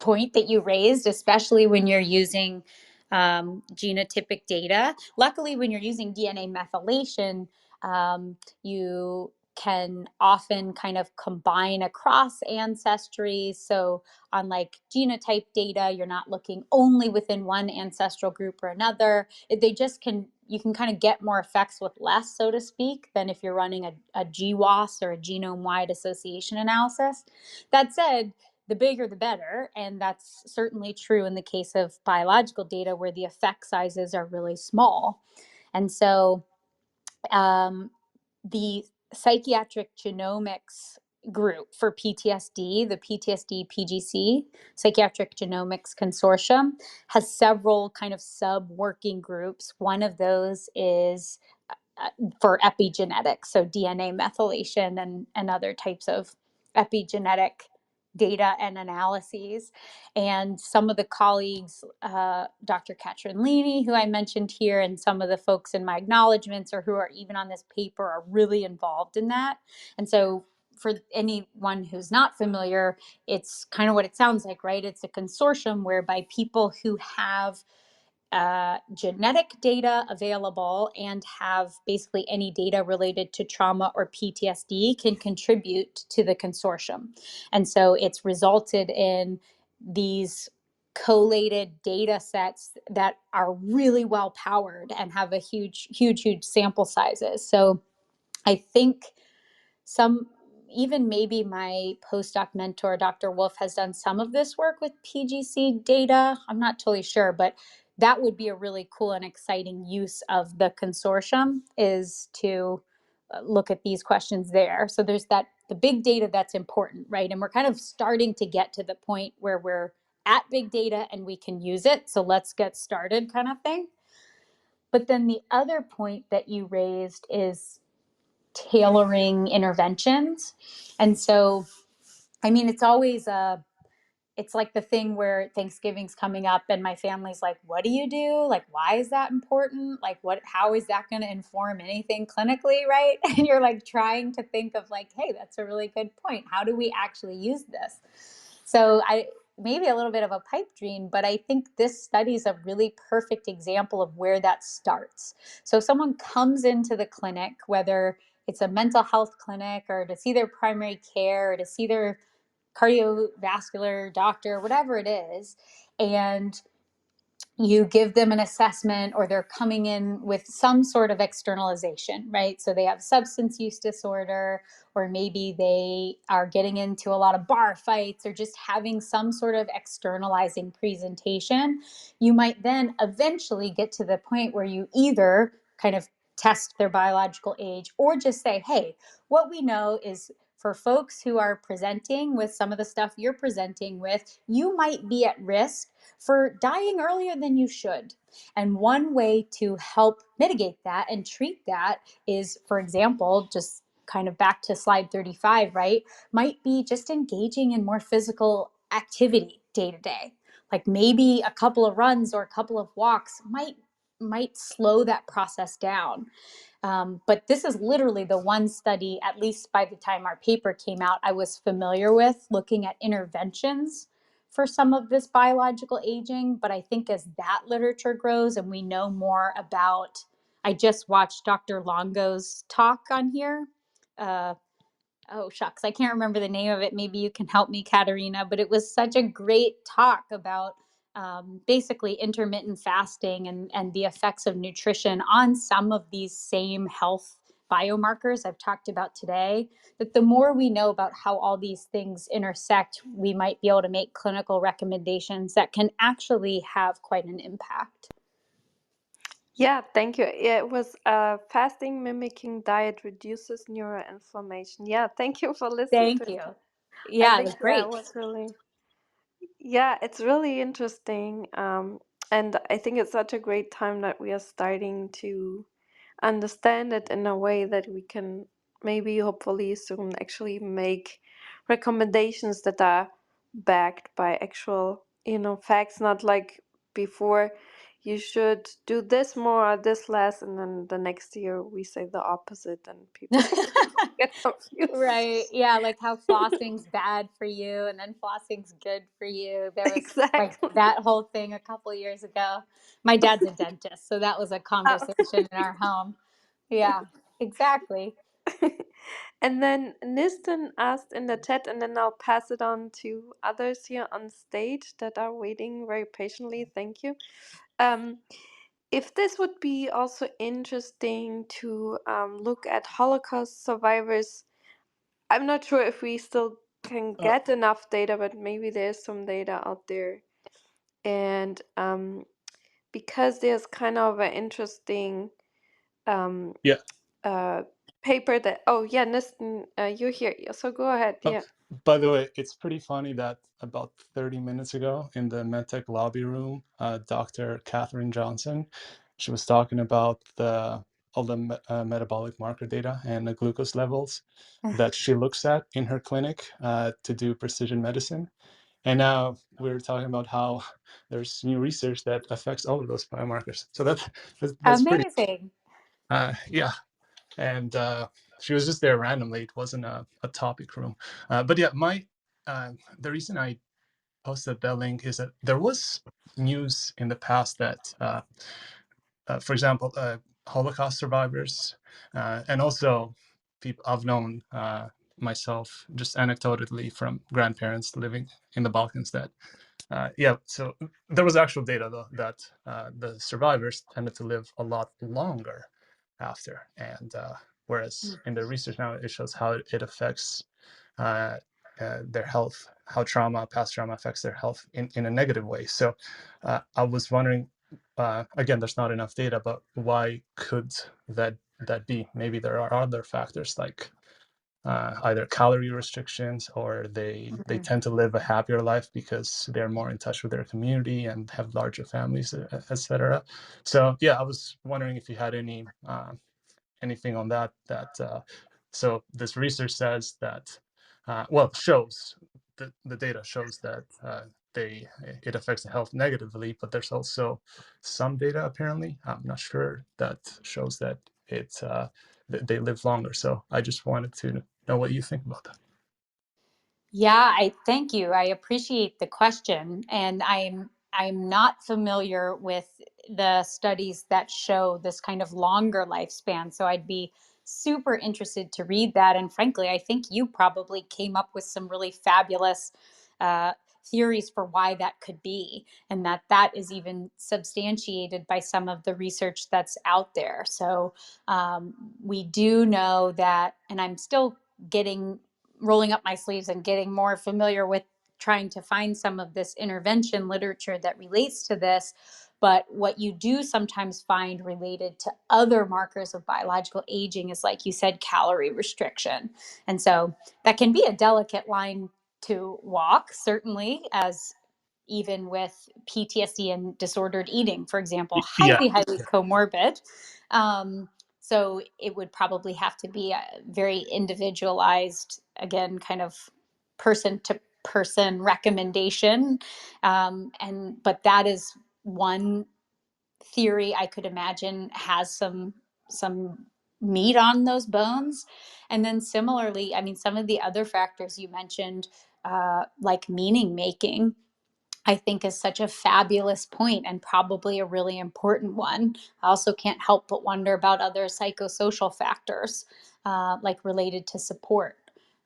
point that you raised, especially when you're using genotypic data. Luckily, when you're using DNA methylation, you can often kind of combine across ancestries. So, on like genotype data, you're not looking only within one ancestral group or another. They just can, you can kind of get more effects with less, so to speak, than if you're running a GWAS or a genome wide association analysis. That said, the bigger the better. And that's certainly true in the case of biological data where the effect sizes are really small. And so the psychiatric genomics group for PTSD, the PTSD PGC, Psychiatric Genomics Consortium, has several kind of sub working groups. One of those is for epigenetics, so DNA methylation and other types of epigenetic data and analyses. And some of the colleagues, Dr. Katrin Leaney, who I mentioned here, and some of the folks in my acknowledgements or who are even on this paper are really involved in that. And so for anyone who's not familiar, it's kind of what it sounds like, right? It's a consortium whereby people who have genetic data available and have basically any data related to trauma or PTSD can contribute to the consortium. And so it's resulted in these collated data sets that are really well powered and have a huge sample sizes. So I think some, even maybe my postdoc mentor, Dr. Wolf, has done some of this work with PGC data. I'm not totally sure, but that would be a really cool and exciting use of the consortium, is to look at these questions there. So there's that, the big data that's important, right? And we're kind of starting to get to the point where we're at big data and we can use it. So let's get started, kind of thing. But then the other point that you raised is tailoring interventions. And so, I mean, it's always it's like the thing where Thanksgiving's coming up and my family's like, what do you do? Like, why is that important? Like, how is that going to inform anything clinically, right? And you're like trying to think of like, hey, that's a really good point. How do we actually use this? So maybe a little bit of a pipe dream, but I think this study is a really perfect example of where that starts. So if someone comes into the clinic, whether it's a mental health clinic or to see their primary care or to see their cardiovascular doctor, whatever it is, and you give them an assessment, or they're coming in with some sort of externalization, right? So they have substance use disorder, or maybe they are getting into a lot of bar fights, or just having some sort of externalizing presentation. You might then eventually get to the point where you either kind of test their biological age, or just say, hey, what we know is for folks who are presenting with some of the stuff you're presenting with, you might be at risk for dying earlier than you should. And one way to help mitigate that and treat that is, for example, just kind of back to slide 35, right? Might be just engaging in more physical activity day to day. Like maybe a couple of runs or a couple of walks might slow that process down. But this is literally the one study, at least by the time our paper came out, I was familiar with looking at interventions for some of this biological aging. But I think as that literature grows and we know more about, I just watched Dr. Longo's talk on here. Oh, shucks, I can't remember the name of it. Maybe you can help me, Katerina, but it was such a great talk about basically intermittent fasting and the effects of nutrition on some of these same health biomarkers I've talked about today. That the more we know about how all these things intersect, we might be able to make clinical recommendations that can actually have quite an impact. Yeah, thank you. Yeah, it was fasting mimicking diet reduces neuroinflammation. Yeah, thank you for listening to Thank it. you. I Yeah, it think was that great. was really, yeah, it's really interesting. And I think it's such a great time that we are starting to understand it in a way that we can maybe hopefully soon actually make recommendations that are backed by actual, facts, not like before you should do this more or this less, and then the next year we say the opposite and people get confused. Right. Yeah, like how flossing's bad for you and then flossing's good for you. There was like Exactly. that whole thing a couple years ago. My dad's a dentist, so that was a Oh. conversation in our home. Yeah, exactly. And then Niston asked in the chat, and then I'll pass it on to others here on stage that are waiting very patiently. Thank you. Um, if this would be also interesting to look at Holocaust survivors, I'm not sure if we still can get enough data, but maybe there's some data out there. And because there's kind of an interesting um, Yeah. paper that, oh, yeah, Niston, you're here. So go ahead. Oh, Yeah. by the way, it's pretty funny that about 30 minutes ago in the MedTech lobby room, Dr. Catherine Johnson, she was talking about all the metabolic marker data and the glucose levels that she looks at in her clinic to do precision medicine. And now we're talking about how there's new research that affects all of those biomarkers. So that's pretty, Amazing. yeah. And she was just there randomly. It wasn't a topic room. But yeah, the reason I posted that link is that there was news in the past that, for example, Holocaust survivors, and also people I've known myself just anecdotally from grandparents living in the Balkans that, so there was actual data though that the survivors tended to live a lot longer after, and whereas in the research now it shows how it affects uh, their health, how past trauma affects their health in a negative way. So I was wondering, again, there's not enough data, but why could that be? Maybe there are other factors like either calorie restrictions, or they tend to live a happier life because they're more in touch with their community and have larger families, etc. So yeah, I was wondering if you had anything on that. So this research says that, shows the data shows that it affects the health negatively, but there's also some data, apparently, I'm not sure, that shows that they live longer. So I just wanted to know what you think about that. Yeah, I thank you. I appreciate the question, and I'm not familiar with the studies that show this kind of longer lifespan. So I'd be super interested to read that. And frankly, I think you probably came up with some really fabulous uh, theories for why that could be, and that is even substantiated by some of the research that's out there. So we do know that, and I'm still rolling up my sleeves and getting more familiar with trying to find some of this intervention literature that relates to this. But what you do sometimes find related to other markers of biological aging is, like you said, calorie restriction. And so that can be a delicate line to walk, certainly, as even with PTSD and disordered eating, for example, Yeah. highly, highly comorbid. So it would probably have to be a very individualized, again, kind of person to person recommendation. But that is one theory I could imagine has some meat on those bones. And then similarly, I mean, some of the other factors you mentioned, like meaning making, I think is such a fabulous point and probably a really important one. I also can't help but wonder about other psychosocial factors, like related to support.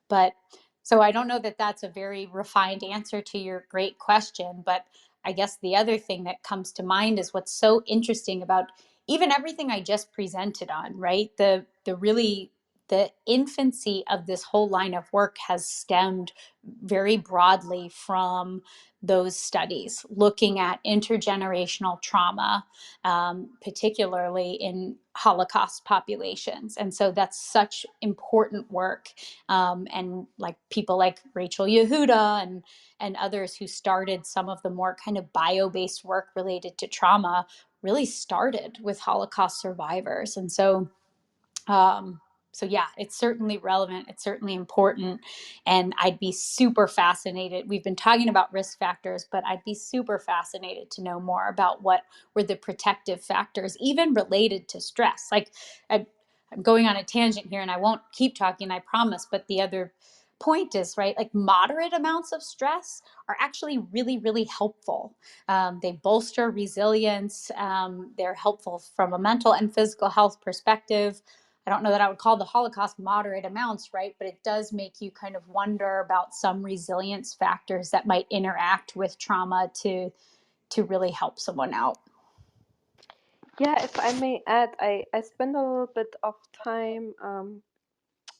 But so I don't know that that's a very refined answer to your great question. But I guess the other thing that comes to mind is what's so interesting about even everything I just presented on, right? The infancy of this whole line of work has stemmed very broadly from those studies looking at intergenerational trauma, particularly in Holocaust populations. And so that's such important work. And like people like Rachel Yehuda and others who started some of the more kind of bio-based work related to trauma really started with Holocaust survivors. And um, so yeah, it's certainly relevant. It's certainly important. And I'd be super fascinated. We've been talking about risk factors, but I'd be super fascinated to know more about what were the protective factors, even related to stress. Like I'm going on a tangent here and I won't keep talking, I promise. But the other point is, right, like moderate amounts of stress are actually really, really helpful. They bolster resilience. They're helpful from a mental and physical health perspective. I don't know that I would call the Holocaust moderate amounts, right? But it does make you kind of wonder about some resilience factors that might interact with trauma to really help someone out. Yeah, if I may add, I spend a little bit of time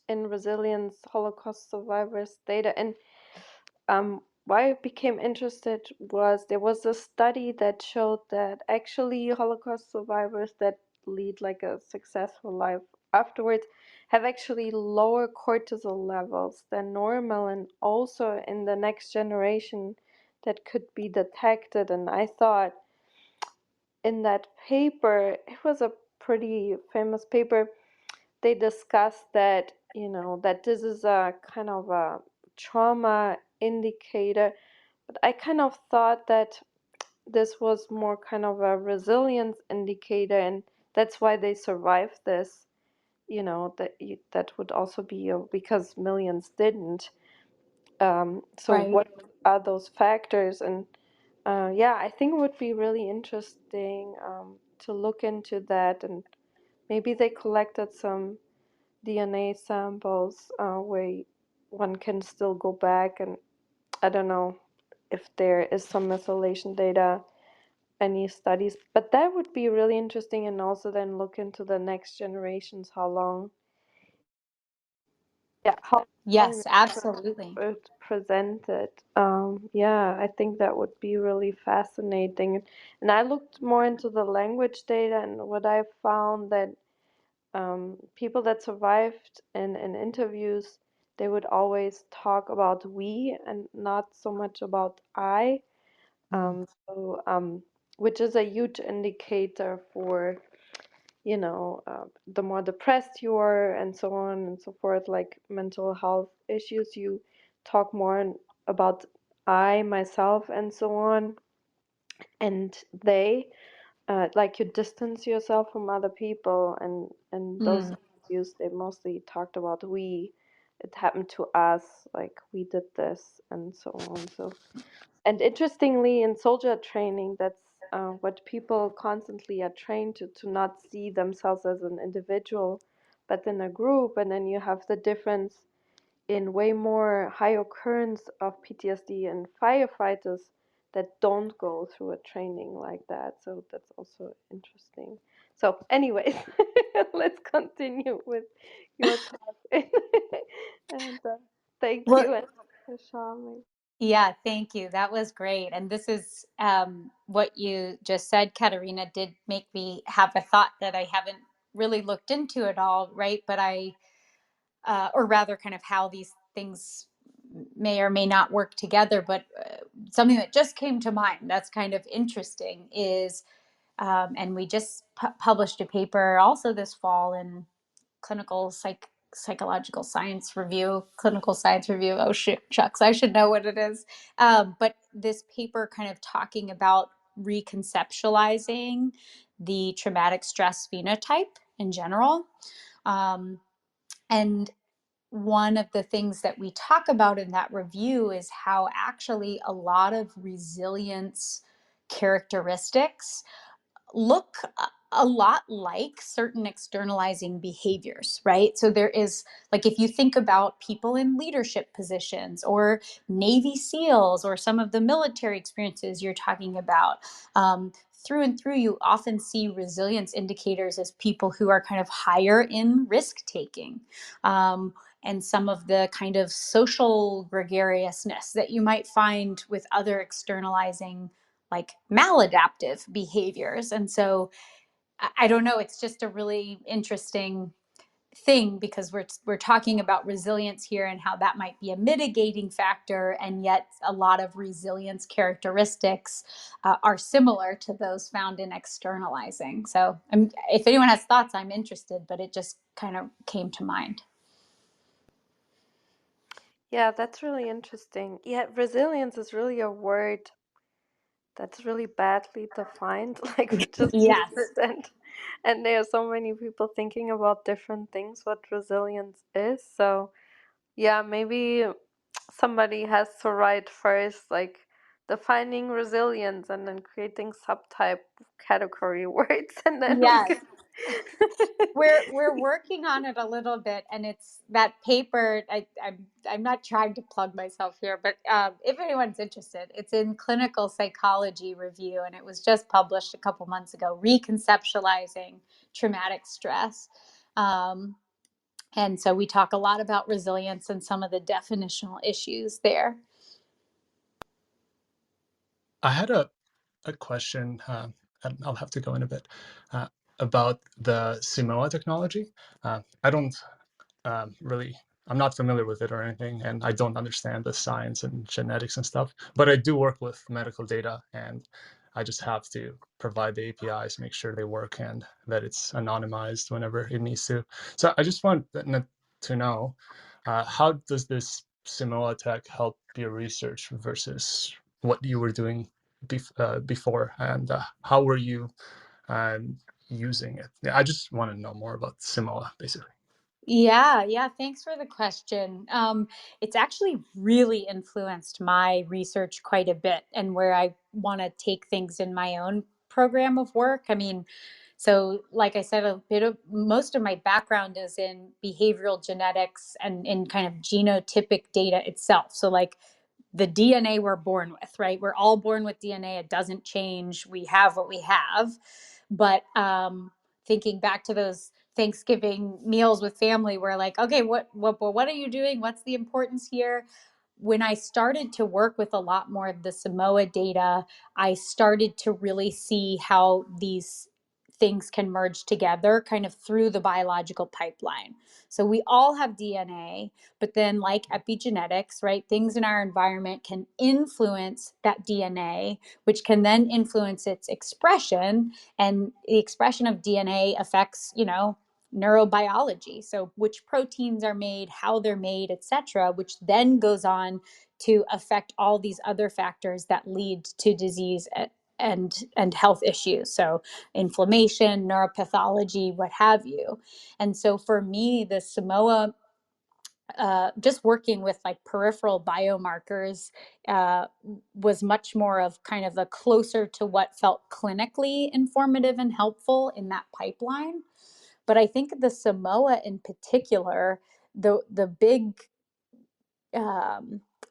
in resilience Holocaust survivors data, and why I became interested was there was a study that showed that actually Holocaust survivors that lead like a successful life afterwards have actually lower cortisol levels than normal, and also in the next generation that could be detected. And I thought in that paper, it was a pretty famous paper, they discussed that, that this is a kind of a trauma indicator, but I kind of thought that this was more kind of a resilience indicator, and that's why they survived this. That would also be because millions didn't. So Right. what are those factors? And yeah, I think it would be really interesting to look into that. And maybe they collected some DNA samples where one can still go back, and I don't know if there is some methylation data, any studies, but that would be really interesting. And also then look into the next generations, how long, yeah, how long Yes, absolutely. it presented. Yeah, I think that would be really fascinating. And I looked more into the language data, and what I found that people that survived in interviews, they would always talk about we and not so much about I. Mm. Which is a huge indicator for, the more depressed you are and so on and so forth, like mental health issues, you talk more about I, myself, and so on. And they, like you distance yourself from other people, and those Mm. interviews, they mostly talked about we. It happened to us, like we did this, and so on. So, and interestingly, in soldier training, that's what people constantly are trained to not see themselves as an individual, but in a group. And then you have the difference in way more high occurrence of PTSD in firefighters that don't go through a training like that. So that's also interesting. So, anyways, let's continue with your talk. And thank Well, you, and Shami. yeah, thank you. That was great. And this is what you just said, Katerina, did make me have a thought that I haven't really looked into at all, right? But or rather, kind of how these things may or may not work together. But something that just came to mind that's kind of interesting is, and we just published a paper also this fall in clinical psychological science review, clinical science review. Oh, shucks, I should know what it is. But this paper kind of talking about reconceptualizing the traumatic stress phenotype in general. Um, and one of the things that we talk about in that review is how actually a lot of resilience characteristics look a lot like certain externalizing behaviors, right? So there is, like, if you think about people in leadership positions or Navy SEALs or some of the military experiences you're talking about, through and through, you often see resilience indicators as people who are kind of higher in risk taking. And some of the kind of social gregariousness that you might find with other externalizing, like, maladaptive behaviors. And so I don't know, it's just a really interesting thing because we're talking about resilience here and how that might be a mitigating factor, and yet a lot of resilience characteristics are similar to those found in externalizing. So if anyone has thoughts, I'm interested, but it just kind of came to mind. Yeah, that's really interesting. Yeah, resilience is really a word that's really badly defined. Like we just use Yes. it, and there are so many people thinking about different things what resilience is. So yeah, maybe somebody has to write first, like defining resilience, and then creating subtype category words, and then we Yes. can. We're working on it a little bit, and it's that paper. I'm not trying to plug myself here, but if anyone's interested, it's in Clinical Psychology Review, and it was just published a couple months ago. Reconceptualizing traumatic stress, and so we talk a lot about resilience and some of the definitional issues there. I had a question, and I'll have to go in a bit, about the Simoa technology. I don't really, I'm not familiar with it or anything, and I don't understand the science and genetics and stuff, but I do work with medical data, and I just have to provide the APIs, make sure they work, and that it's anonymized whenever it needs to. So I just want to know, how does this Simoa tech help your research versus what you were doing before, and how were you using it? Yeah, I just want to know more about Simoa, basically. Yeah, thanks for the question. It's actually really influenced my research quite a bit and where I want to take things in my own program of work. I mean, so like I said, most of my background is in behavioral genetics and in kind of genotypic data itself. So like the DNA we're born with, right? We're all born with DNA. It doesn't change. We have what we have. But thinking back to those Thanksgiving meals with family, we're like, okay, what are you doing? What's the importance here? When I started to work with a lot more of the Samoa data, I started to really see how these things can merge together kind of through the biological pipeline. So we all have DNA, but then, like epigenetics, right, things in our environment can influence that DNA, which can then influence its expression. And the expression of DNA affects, neurobiology. So which proteins are made, how they're made, etc., which then goes on to affect all these other factors that lead to disease and health issues. So inflammation, neuropathology, what have you. And so for me, the Samoa just working with like peripheral biomarkers was much more of kind of a closer to what felt clinically informative and helpful in that pipeline. But I think the Samoa in particular, the big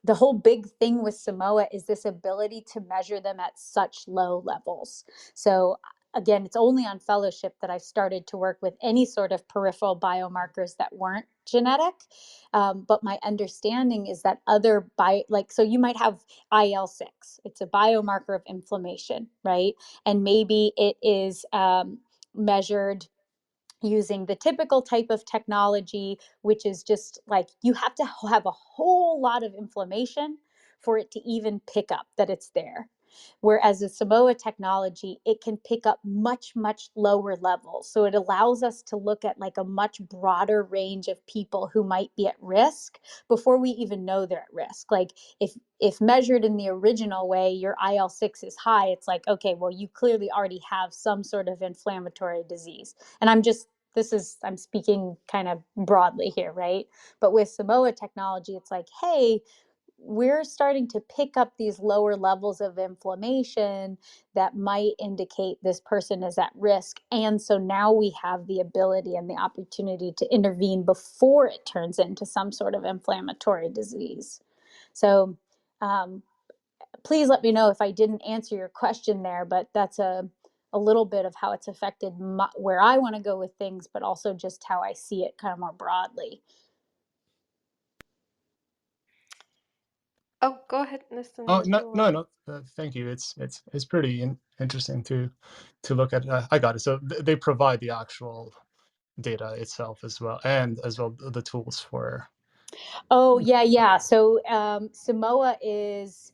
the whole big thing with Samoa is this ability to measure them at such low levels. So again, it's only on fellowship that I've started to work with any sort of peripheral biomarkers that weren't genetic. But my understanding is that so you might have IL-6. It's a biomarker of inflammation, right? And maybe it is measured using the typical type of technology, which is just like you have to have a whole lot of inflammation for it to even pick up that it's there. Whereas the Samoa technology, it can pick up much, much lower levels. So it allows us to look at like a much broader range of people who might be at risk before we even know they're at risk. Like if measured in the original way, your IL-6 is high, it's like, okay, well, you clearly already have some sort of inflammatory disease. And I'm speaking kind of broadly here, right? But with Samoa technology, it's like, hey, we're starting to pick up these lower levels of inflammation that might indicate this person is at risk. And so now we have the ability and the opportunity to intervene before it turns into some sort of inflammatory disease. So please let me know if I didn't answer your question there, but that's a little bit of how it's affected where I want to go with things, but also just how I see it kind of more broadly. Oh, go ahead, Mr. Oh, Neil. no. Thank you. It's pretty interesting to look at. I got it. So they provide the actual data itself as well, and as well the tools for. Oh, yeah. So Samoa is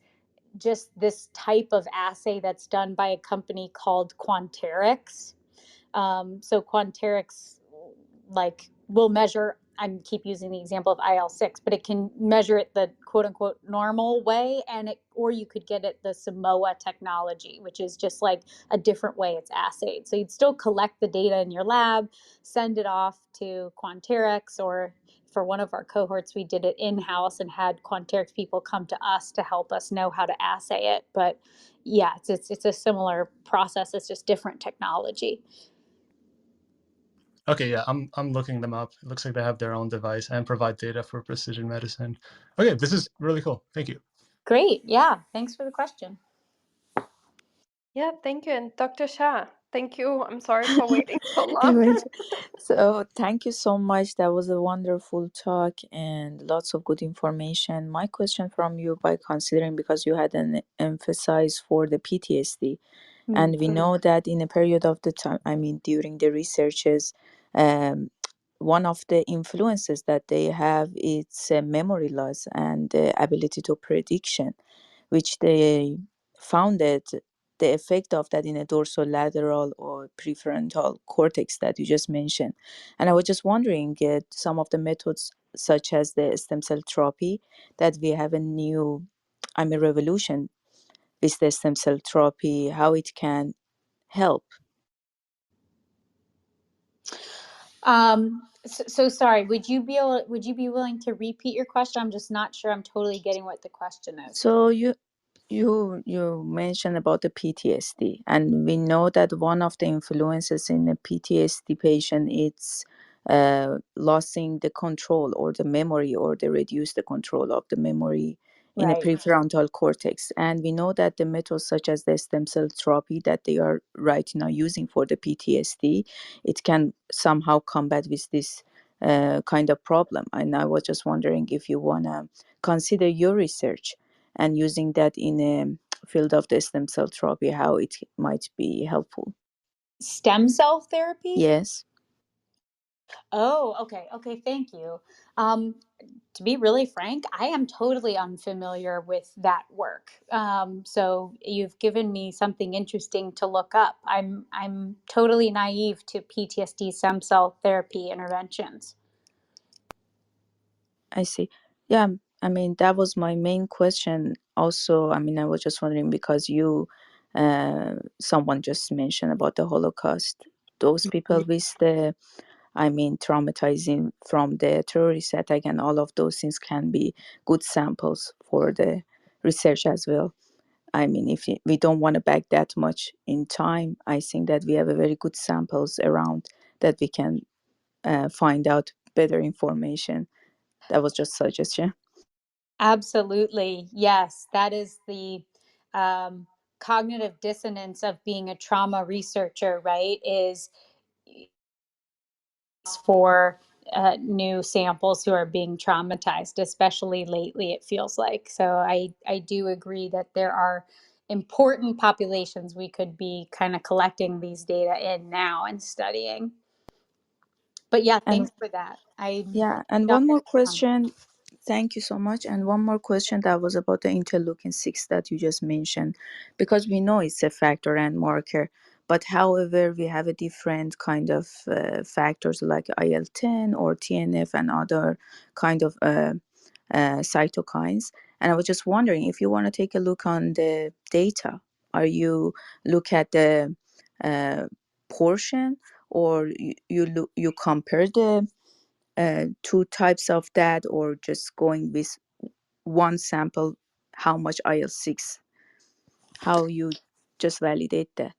just this type of assay that's done by a company called Quanterix. So Quanterix, like, will measure. I keep using the example of IL-6, but it can measure it the quote unquote normal way, or you could get it the Samoa technology, which is just like a different way it's assayed. So you'd still collect the data in your lab, send it off to Quanterix, or for one of our cohorts, we did it in-house and had Quanterix people come to us to help us know how to assay it. But yeah, it's a similar process. It's just different technology. Okay, yeah, I'm looking them up. It looks like they have their own device and provide data for precision medicine. Okay, this is really cool. Thank you. Great. Yeah. Thanks for the question. Yeah, thank you. And Dr. Shah, thank you. I'm sorry for waiting so long. So thank you so much. That was a wonderful talk and lots of good information. My question from you, by considering, because you had an emphasis for the PTSD, and we know that in a period of the time, I mean, during the researches, one of the influences that they have is memory loss and ability to prediction, which they founded the effect of that in a dorsolateral or prefrontal cortex that you just mentioned. And I was just wondering, some of the methods such as the stem cell therapy, that we have a new, revolution with the stem cell therapy, how it can help. So sorry, would you be willing to repeat your question? I'm just not sure I'm totally getting what the question is. So you mentioned about the PTSD, and we know that one of the influences in a PTSD patient is losing the control or the memory, or they reduce the control of the memory in a Right. prefrontal cortex. And we know that the methods such as the stem cell therapy that they are right now using for the PTSD, it can somehow combat with this kind of problem. And I was just wondering if you wanna consider your research and using that in a field of the stem cell therapy, how it might be helpful. Stem cell therapy? Yes. Oh, okay. Okay, thank you. Um, to be really frank, I am totally unfamiliar with that work. So you've given me something interesting to look up. I'm totally naive to PTSD stem cell therapy interventions. I see. Yeah, I mean, that was my main question. Also, I mean, I was just wondering because someone just mentioned about the Holocaust. Those people with the, I mean, traumatizing from the terrorist attack and all of those things can be good samples for the research as well. I mean, if we don't want to back that much in time, I think that we have a very good samples around that we can find out better information. That was just suggestion. Absolutely. Yes, that is the cognitive dissonance of being a trauma researcher, right? Is for new samples who are being traumatized, especially lately, it feels like. So I do agree that there are important populations we could be kind of collecting these data in now and studying. But yeah, And thanks for that. I yeah, and one jotted more it down. question. Thank you so much. And one more question that was about the interleukin 6 that you just mentioned, because we know it's a factor and marker, but however, we have a different kind of factors like IL-10 or TNF and other kind of cytokines. And I was just wondering if you want to take a look on the data, are you look at the uh, portion, or you compare the two types of that, or just going with one sample, how much IL-6, how you just validate that?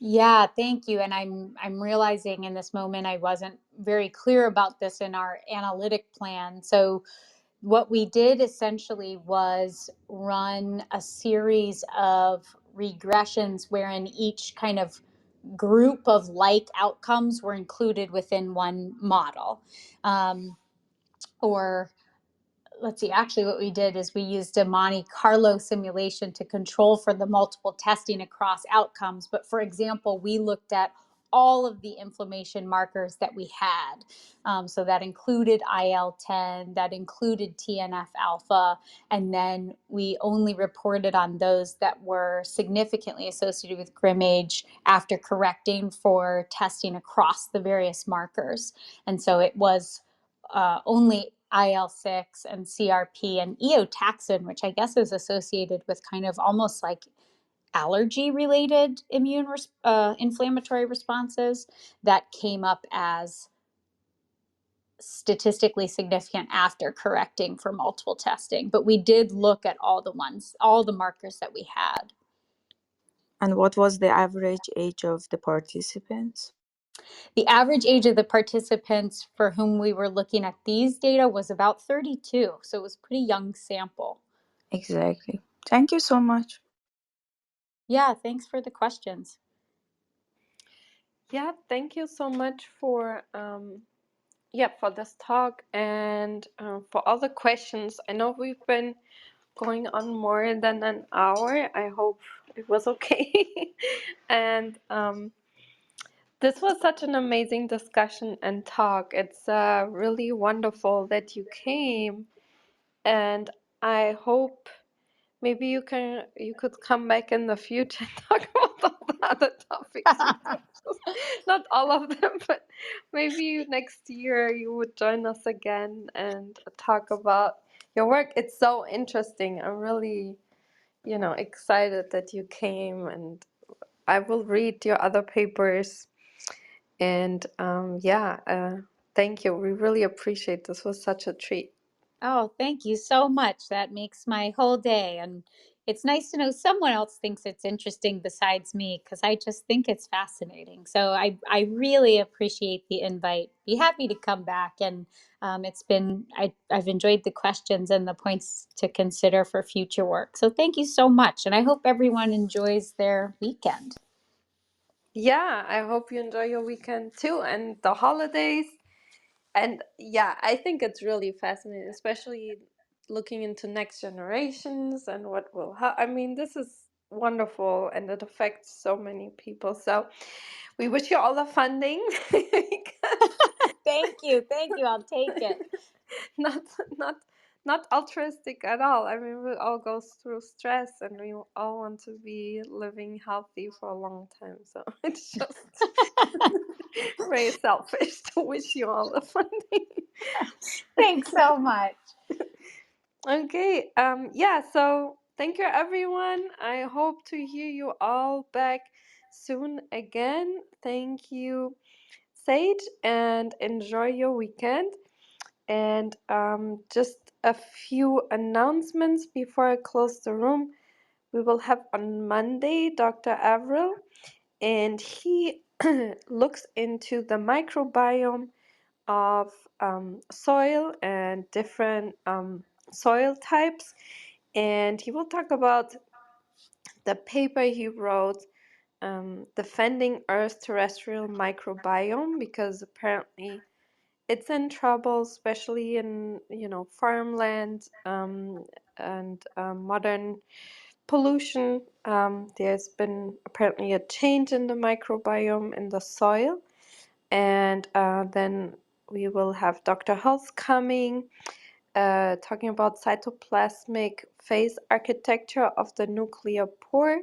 Yeah, thank you. And I'm realizing in this moment I wasn't very clear about this in our analytic plan. So what we did essentially was run a series of regressions wherein each kind of group of like outcomes were included within one model. Or let's see, actually what we did is we used a Monte Carlo simulation to control for the multiple testing across outcomes. But for example, we looked at all of the inflammation markers that we had. So that included IL-10, that included TNF alpha, and then we only reported on those that were significantly associated with GrimAge after correcting for testing across the various markers. And so it was only IL-6 and CRP and eotaxin, which I guess is associated with kind of almost like allergy-related inflammatory responses, that came up as statistically significant after correcting for multiple testing. But we did look at all the markers that we had. And what was the average age of the participants? The average age of the participants for whom we were looking at these data was about 32, so it was a pretty young sample. Exactly. Thank you so much. Yeah, thanks for the questions. Yeah, thank you so much for for this talk and for all the questions. I know we've been going on more than an hour. I hope it was okay. And this was such an amazing discussion and talk. It's really wonderful that you came, and I hope maybe you could come back in the future and talk about all the other topics we discussed. Not all of them, but maybe next year you would join us again and talk about your work. It's so interesting. I'm really, excited that you came, and I will read your other papers. And Thank you. We really appreciate this. Was such a treat. Oh, thank you so much. That makes my whole day. And it's nice to know someone else thinks it's interesting besides me, because I just think it's fascinating. So I really appreciate the invite. Be happy to come back. And I've enjoyed the questions and the points to consider for future work. So thank you so much. And I hope everyone enjoys their weekend. Yeah, I hope you enjoy your weekend too and the holidays. And yeah, I think it's really fascinating, especially looking into next generations and what will I mean, this is wonderful and it affects so many people. So we wish you all the funding. Thank you. Thank you. I'll take it. not not not altruistic at all. I mean, we all go through stress and we all want to be living healthy for a long time. So it's just very selfish to wish you all the funding. Thanks so much. Okay. Yeah, so thank you everyone. I hope to hear you all back soon again. Thank you, Sage, and enjoy your weekend. And just a few announcements before I close the room. We will have on Monday Dr. Avril, and he looks into the microbiome of soil and different soil types. And he will talk about the paper he wrote, Defending Earth's Terrestrial Microbiome, because apparently it's in trouble, especially in farmland and modern pollution. There's been apparently a change in the microbiome in the soil, and then we will have Dr. Hulse coming, talking about cytoplasmic phase architecture of the nuclear pore,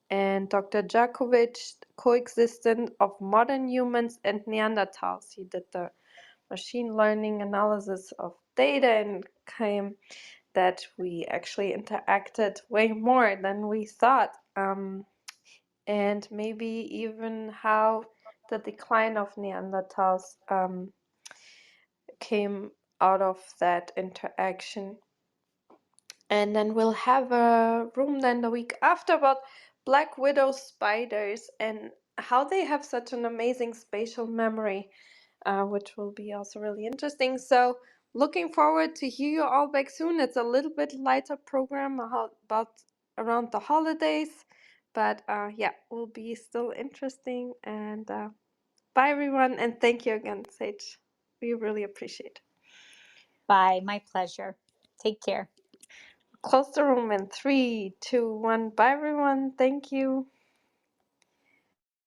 and Dr. Jakovic, coexistence of modern humans and Neanderthals. He did the machine learning analysis of data and came that we actually interacted way more than we thought, and maybe even how the decline of Neanderthals came out of that interaction. And then we'll have a room then the week after about black widow spiders and how they have such an amazing spatial memory, which will be also really interesting. So looking forward to hear you all back soon. It's a little bit lighter program about around the holidays, but yeah, will be still interesting. And bye everyone, and thank you again, Sage. We really appreciate it. Bye. My pleasure. Take care. Close the room in 3, 2, 1. Bye everyone. Thank you.